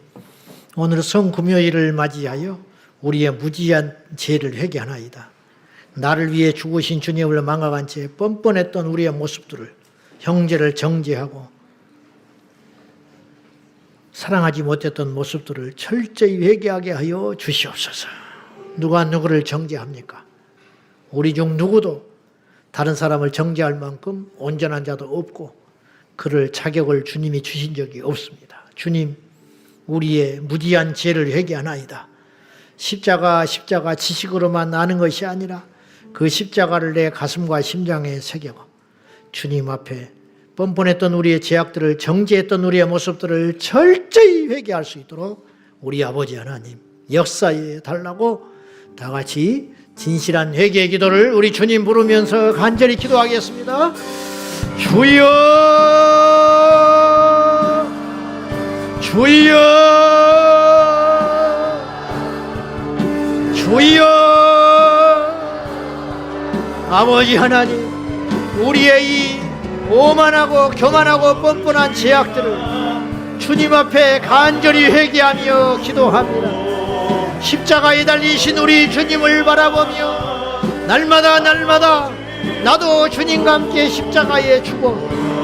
S1: 오늘 성금요일을 맞이하여 우리의 무지한 죄를 회개하나이다. 나를 위해 죽으신 주님을 망각한 채 뻔뻔했던 우리의 모습들을, 형제를 정죄하고 사랑하지 못했던 모습들을 철저히 회개하게 하여 주시옵소서. 누가 누구를 정죄합니까? 우리 중 누구도 다른 사람을 정죄할 만큼 온전한 자도 없고 그럴 자격을 주님이 주신 적이 없습니다. 주님, 우리의 무지한 죄를 회개하나이다. 십자가 지식으로만 아는 것이 아니라 그 십자가를 내 가슴과 심장에 새겨 주님 앞에 뻔뻔했던 우리의 죄악들을, 정죄했던 우리의 모습들을 철저히 회개할 수 있도록 우리 아버지 하나님 역사해 달라고 다 같이 진실한 회개의 기도를 우리 주님 부르면서 간절히 기도하겠습니다. 주여, 주여, 주여. 아버지 하나님, 우리의 이 오만하고 교만하고 뻔뻔한 죄악들을 주님 앞에 간절히 회개하며 기도합니다. 십자가에 달리신 우리 주님을 바라보며 날마다 나도 주님과 함께 십자가에 죽어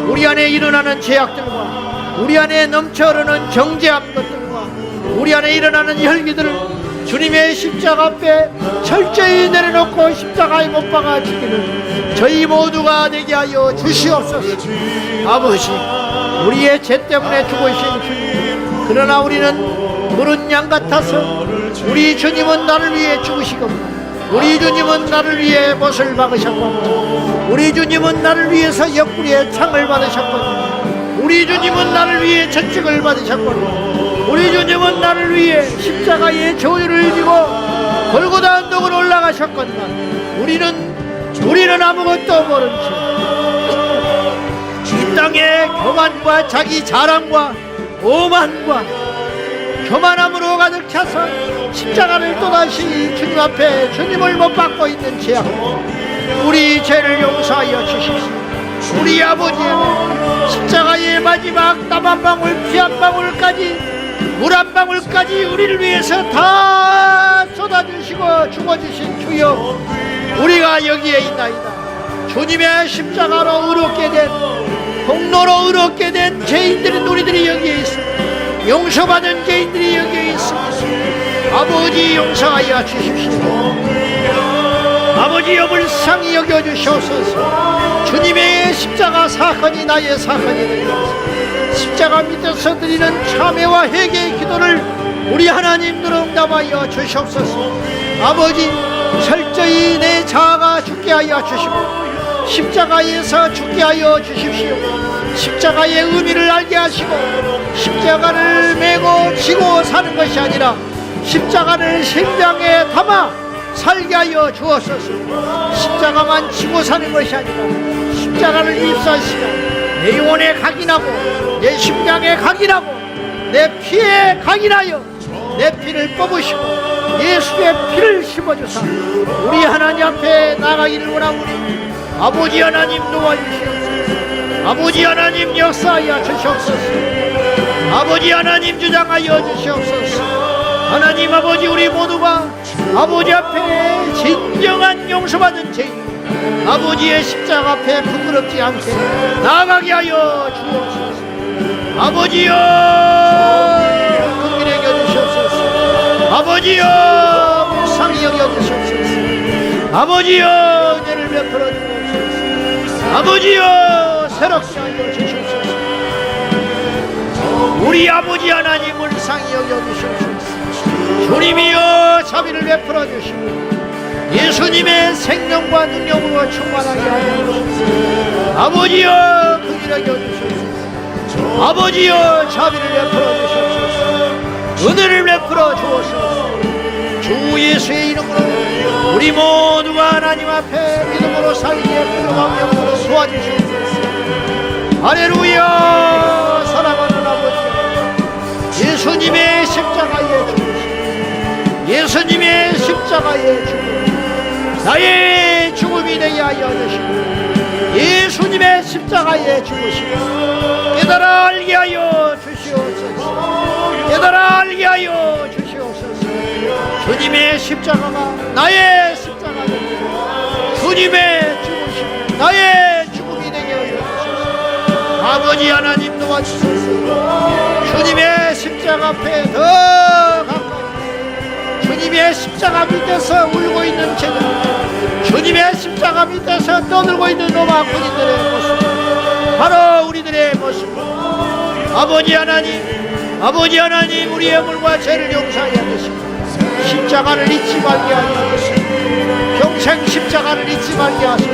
S1: 우리 안에 일어나는 죄악들과 우리 안에 넘쳐흐르는 정죄한 것들과 우리 안에 일어나는 혈기들을 주님의 십자가 앞에 철저히 내려놓고 십자가에 못 박아 죽이는 저희 모두가 되게 하여 주시옵소서. 아버지, 우리의 죄 때문에 죽으신 주님, 그러나 우리는 무른 양 같아서 우리 주님은 나를 위해 죽으시고 우리 주님은 나를 위해 못을 박으셨고 우리 주님은 나를 위해서 옆구리에 창을 받으셨고 우리 주님은 나를 위해 전직을 받으셨고 우리 주님은 나를 위해 십자가의 저주를 지고 골고다 언덕으로 올라가셨건만 우리는 아무것도 모른 채 이 땅의 교만과 자기 자랑과 오만과 교만함으로 가득 차서 십자가를 또다시 주님 앞에 주님을 못 받고 있는 죄악, 우리 죄를 용서하여 주십시오. 우리 아버지의 십자가의 마지막 땀 한 방울, 피 한 방울까지, 물 한 방울까지 우리를 위해서 다 쏟아주시고 죽어주신 주여, 우리가 여기에 있나이다. 주님의 십자가로 의롭게 된, 공로로 의롭게 된 죄인들인 우리들이 여기에 있습니다. 용서받은 죄인들이 여기에 있습니다. 아버지, 용서하여 주십시오. 아버지, 여불쌍히 여겨주시옵소서. 주님의 십자가 사건이 나의 사건이 되겠습니다. 십자가 밑에서 드리는 참회와 회개의 기도를 우리 하나님들 응답하여 주시옵소서. 아버지, 철저히 내 자아가 죽게 하여 주시고 십자가에서 죽게 하여 주십시오. 십자가의 의미를 알게 하시고 십자가를 메고 지고 사는 것이 아니라 십자가를 심장에 담아 살게 하여 주옵소서. 십자가만 지고 사는 것이 아니라 십자가를 입사하시고 내 영혼에 각인하고 내 심장에 각인하고 내 피에 각인하여 내 피를 뽑으시고 예수의 피를 심어주사 우리 하나님 앞에 나가기를 원하오니 아버지 하나님 도와주시옵소서. 아버지 하나님 역사하여 주시옵소서. 아버지 하나님 주장하여 주시옵소서. 하나님 아버지, 우리 모두가 아버지 앞에 진정한 용서받은 죄인, 아버지의 십자가 앞에 부끄럽지 않게 나아가게 하여 주옵소서. 아버지여, 긍휼히 여겨주시옵소서. 아버지여, 불쌍히 여겨주시옵소서. 아버지여, 은혜를 베풀어 주옵소서. 아버지여, 새롭게 하여 주시옵소서. 우리 아버지 하나님 불쌍히 여겨주시옵소서. 주님이여, 자비를 베풀어 주시고 예수님의 생명과 능력으로 충만하게 하여 주옵소서. 아버지여, 긍휼히 여겨주시옵소서. 아버지여, 자비를 베풀어 주시옵소서. 은혜를 베풀어 주옵소서. 주 예수의 이름으로 우리 모두가 하나님 앞에 믿음으로 살기에 부족한 영으로 도와주시옵소서. 할렐루야. 사랑하는 아버지, 예수님의 십자가에 죽으시고 예수님의 십자가에 죽으시고 나의 죽음이 되게 하여 주시고 예수님의 십자가에 죽으시고 깨달아 알게 하여 주시옵소서. 깨달아 알게 하여 주시옵소서. 주님의 십자가가 나의 십자가 되고 주님의 죽으심 나의 죽음이 되게 하여 주소서. 아버지 하나님 도와주소서. 주님의 십자가 앞에 더 가까이, 주님의 십자가 밑에서 울고 있는 제들, 주님의 십자가 밑에서 떠들고 있는 로마 군인들의 모습, 바로 우리들의 모습. 아버지 하나님 우리의 허물과 죄를 용서하여 주시고 십자가를 잊지 말게 하여 주시고 평생 십자가를 잊지 말게 하소서.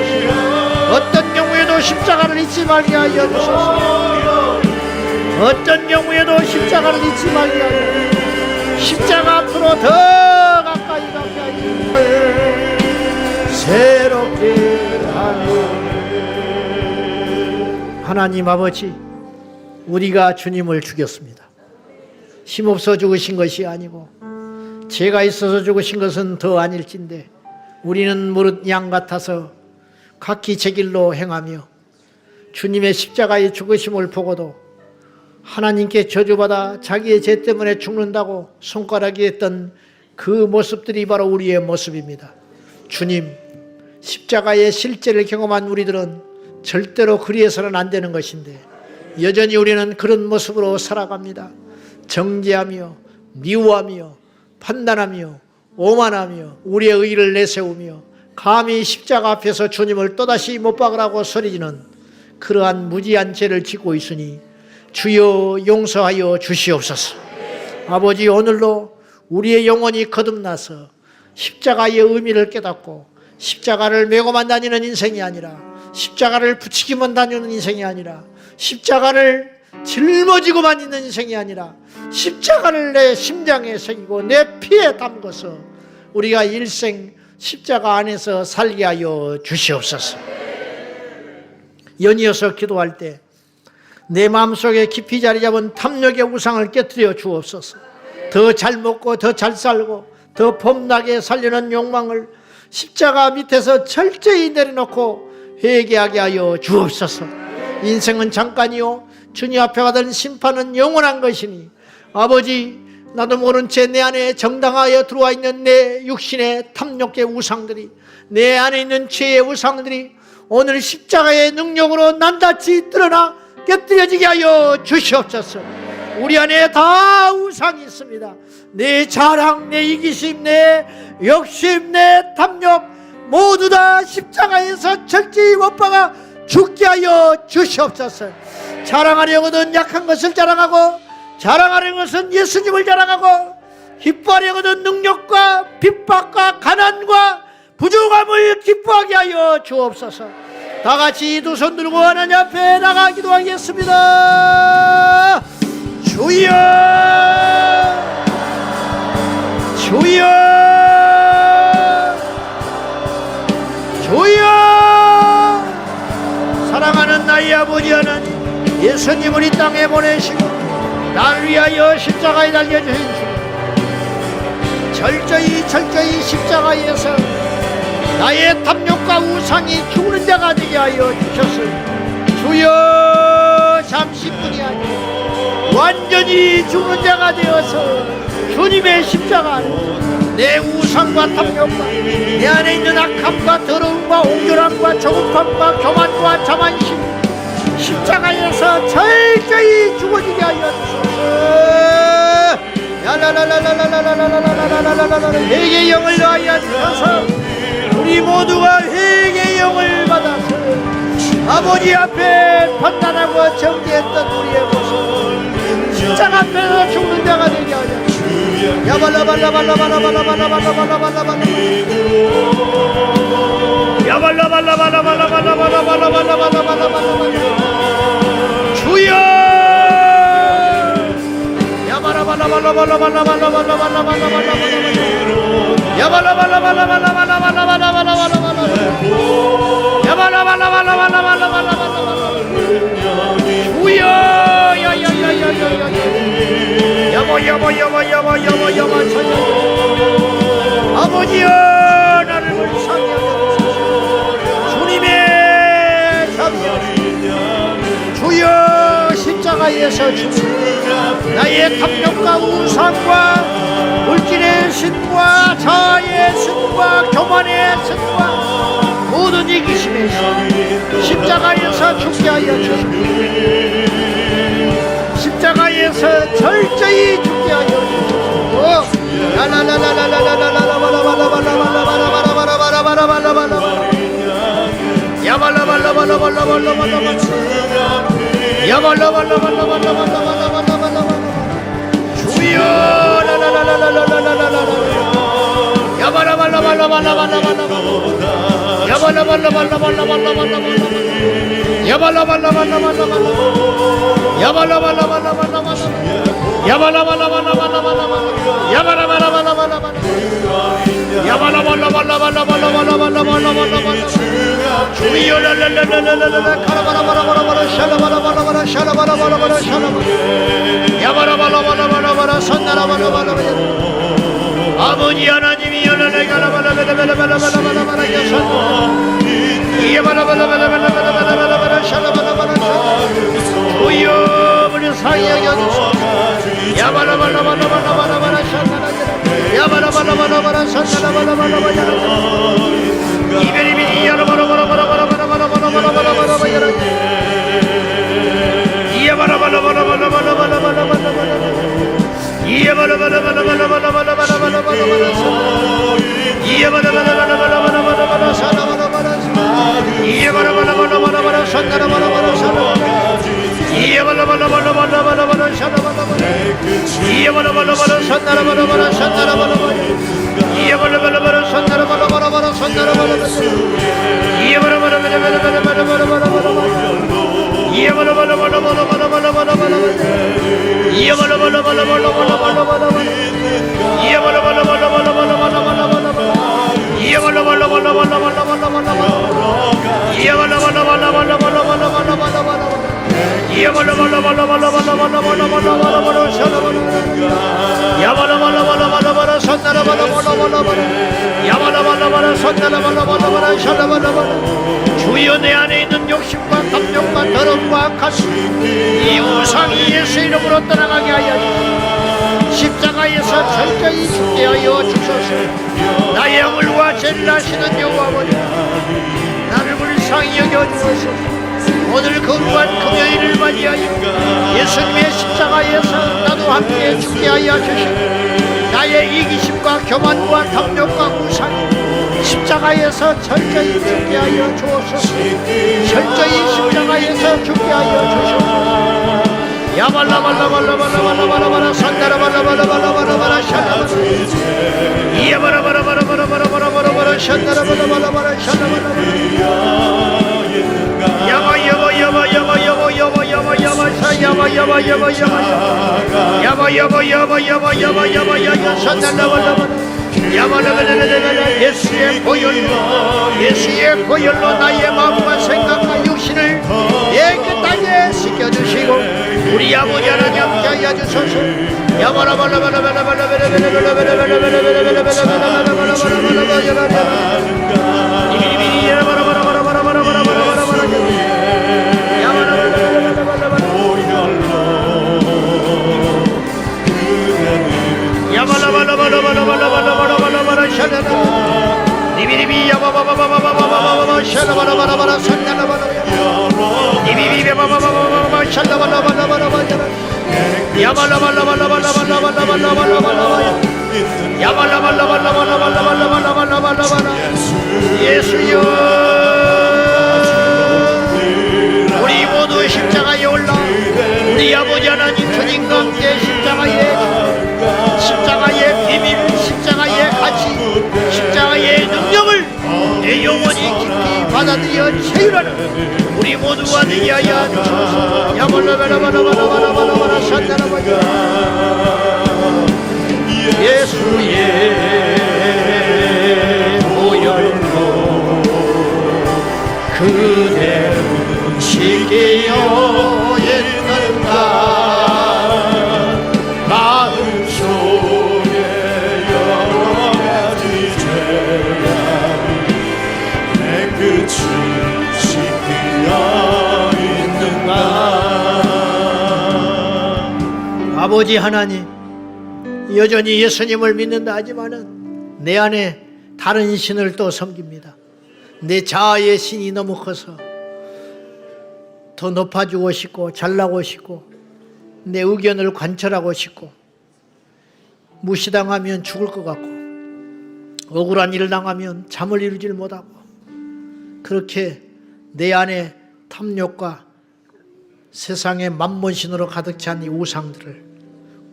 S1: 어떤 경우에도 십자가를 잊지 말게 하여 주소서. 어떤 경우에도 십자가를 잊지 말게 하여 십자가 앞으로 더 가까이 새롭게 하며. 하나님 아버지, 우리가 주님을 죽였습니다. 힘없어 죽으신 것이 아니고 죄가 있어서 죽으신 것은 더 아닐진데 우리는 무릇 양 같아서 각기 제 길로 행하며 주님의 십자가의 죽으심을 보고도 하나님께 저주받아 자기의 죄 때문에 죽는다고 손가락이 했던 그 모습들이 바로 우리의 모습입니다. 주님, 십자가의 실제를 경험한 우리들은 절대로 그리해서는 안 되는 것인데 여전히 우리는 그런 모습으로 살아갑니다. 정죄하며 미워하며 판단하며 오만하며 우리의 의의를 내세우며 감히 십자가 앞에서 주님을 또다시 못 박으라고 소리지는 그러한 무지한 죄를 짓고 있으니 주여 용서하여 주시옵소서. 아버지, 오늘도 우리의 영혼이 거듭나서 십자가의 의미를 깨닫고 십자가를 메고만 다니는 인생이 아니라 십자가를 붙이기만 다니는 인생이 아니라 십자가를 짊어지고만 있는 인생이 아니라 십자가를 내 심장에 새기고 내 피에 담궈서 우리가 일생 십자가 안에서 살게 하여 주시옵소서. 연이어서 기도할 때 내 마음속에 깊이 자리 잡은 탐욕의 우상을 깨뜨려 주옵소서. 더 잘 먹고 더 잘 살고 더 폼나게 살려는 욕망을 십자가 밑에서 철저히 내려놓고 회개하게 하여 주옵소서. 인생은 잠깐이요 주님 앞에 받은 심판은 영원한 것이니 아버지, 나도 모른 채 내 안에 정당하여 들어와 있는 내 육신의 탐욕의 우상들이, 내 안에 있는 죄의 우상들이 오늘 십자가의 능력으로 낱낱이 드러나 깨뜨려지게 하여 주시옵소서. 우리 안에 다 우상이 있습니다. 내 자랑, 내 이기심, 내 욕심, 내 탐욕 모두 다 십자가에서 철저히 못 박아 죽게 하여 주시옵소서. 자랑하려거든 약한 것을 자랑하고, 자랑하려는 것은 예수님을 자랑하고, 기뻐하려거든 능력과 핍박과 가난과 부족함을 기뻐하게 하여 주옵소서. 다 같이 두 손 들고 하나님 앞에 나가 기도하겠습니다. 주여, 주여, 주여. 사랑하는 나의 아버지 하나님, 예수님을 이 땅에 보내시고 나를 위하여 십자가에 달려주신 주, 철저히 십자가에서 나의 탐욕과 우상이 죽는 자가 되게 하여 주셨으니 주여, 잠시뿐이 아니고 완전히 죽는 자가 되어서 주님의 십자가 안에서 내 우상과 탐욕과 내 안에 있는 악함과 더러움과 옹졸함과 조급함과 교만과 자만심 십자가에서 철저히 죽어지게 하여 주소서. 회개의 영을 더하여 주셔서 우리 모두가 회개의 영을 받아서 아버지 앞에 판단하고 정죄했던 우리의 모습 십자가 앞에서 죽는 자가 되게 하여 주여, 아버지여, 나를 이름을 상하게 여기소서. 주님의 협력 주여 십자가에서 주님 나의 탐욕과 우상과 물질의 신과 자아의 신과 교만의 신과 모든 이기심의 신 십자가에서 죽게 하여 주시옵소서. 십자가에서 철저히 죽게 하여 주시옵소서. 주여 아버지 하나님이 주여 우리 사이에 여기소서. 주여 내 안에 있는 욕심과 탐욕과 더러움과 가시 이 우상이 예수 이름으로 떠나가게 하여 주시옵소서. 십자가에서 철저히 죽게 하여 주소서. 나의 영을과 죄를 아시는 여호와 아버지 나를 불쌍히 여겨주소서. 오늘 거룩한 금요일을 맞이하여 예수님의 십자가에서 나도 함께 죽게 하여 주시옵소서. 나의 이기심과 교만과 탐욕과 우상 십자가에서 철저히 죽게 하여 주옵소서. 철저히 십자가에서 죽게 하여 주옵소서. 야발라발라발라발라발라발라발라 산다라발라발라발라발라발라 샤라발라 이야바라바라바라바라바라바라바라 샤라발라발라발라 샤라발라 예수의 보혈로 나의 마음과 생각과 육신을 깨끗하게 씻겨주시고 우리 아버지 하나님 함께 하여 주소서. 예수여 우리 모두 십자가에 올라 우리 아버지 하나님 주님과 함께 십자가의 비밀 십자가의 가치 십자가의 능력을 내 영혼이 깊이 받아들여 체휼하는 우리 모두가 되게 하여 주소서. 예수의 보혈로 그대 음식이 여였는가 마음속에 여러 가지 죄악이
S2: 지키려 있는가.
S1: 아버지 하나님, 여전히 예수님을 믿는다 하지만은 내 안에 다른 신을 또 섬깁니다. 내 자아의 신이 너무 커서 더 높아지고 싶고 잘나고 싶고 내 의견을 관철하고 싶고 무시당하면 죽을 것 같고 억울한 일을 당하면 잠을 이루질 못하고 그렇게 내 안에 탐욕과 세상의 만몬신으로 가득 찬 이 우상들을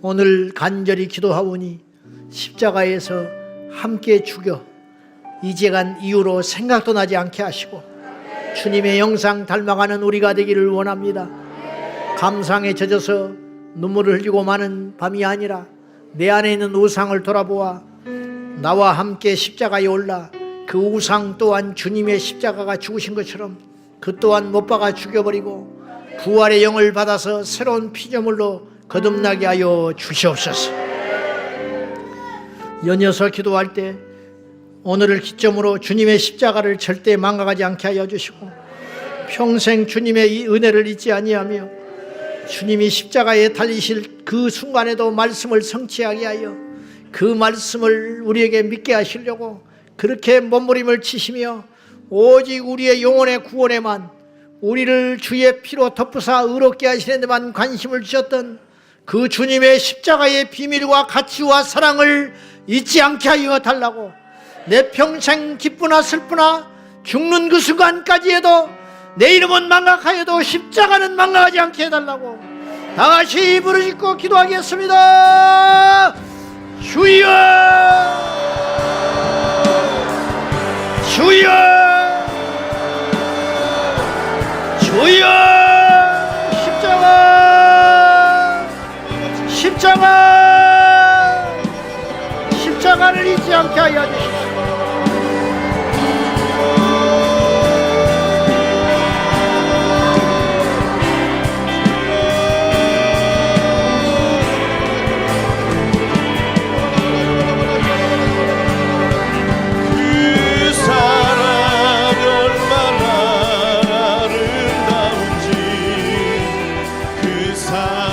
S1: 오늘 간절히 기도하오니 십자가에서 함께 죽여 이제간 이후로 생각도 나지 않게 하시고 주님의 영상 닮아가는 우리가 되기를 원합니다. 감상에 젖어서 눈물을 흘리고 마는 밤이 아니라 내 안에 있는 우상을 돌아보아 나와 함께 십자가에 올라 그 우상 또한 주님의 십자가가 죽으신 것처럼 그 또한 못 박아 죽여버리고 부활의 영을 받아서 새로운 피조물로 거듭나게 하여 주시옵소서. 연이어서 기도할 때 오늘을 기점으로 주님의 십자가를 절대 망각하지 않게 하여 주시고 평생 주님의 이 은혜를 잊지 아니하며 주님이 십자가에 달리실 그 순간에도 말씀을 성취하게 하여 그 말씀을 우리에게 믿게 하시려고 그렇게 몸부림을 치시며 오직 우리의 영혼의 구원에만 우리를 주의 피로 덮으사 의롭게 하시는 데만 관심을 주셨던 그 주님의 십자가의 비밀과 가치와 사랑을 잊지 않게 하여 달라고 내 평생 기쁘나 슬프나 죽는 그 순간까지 해도 내 이름은 망각하여도 십자가는 망각하지 않게 해달라고 다같이 부르짖고 기도하겠습니다. 주여 주여 주여 십자가 십자가 십자가를 잊지 않게 하여 주시옵소서.
S2: 그 사랑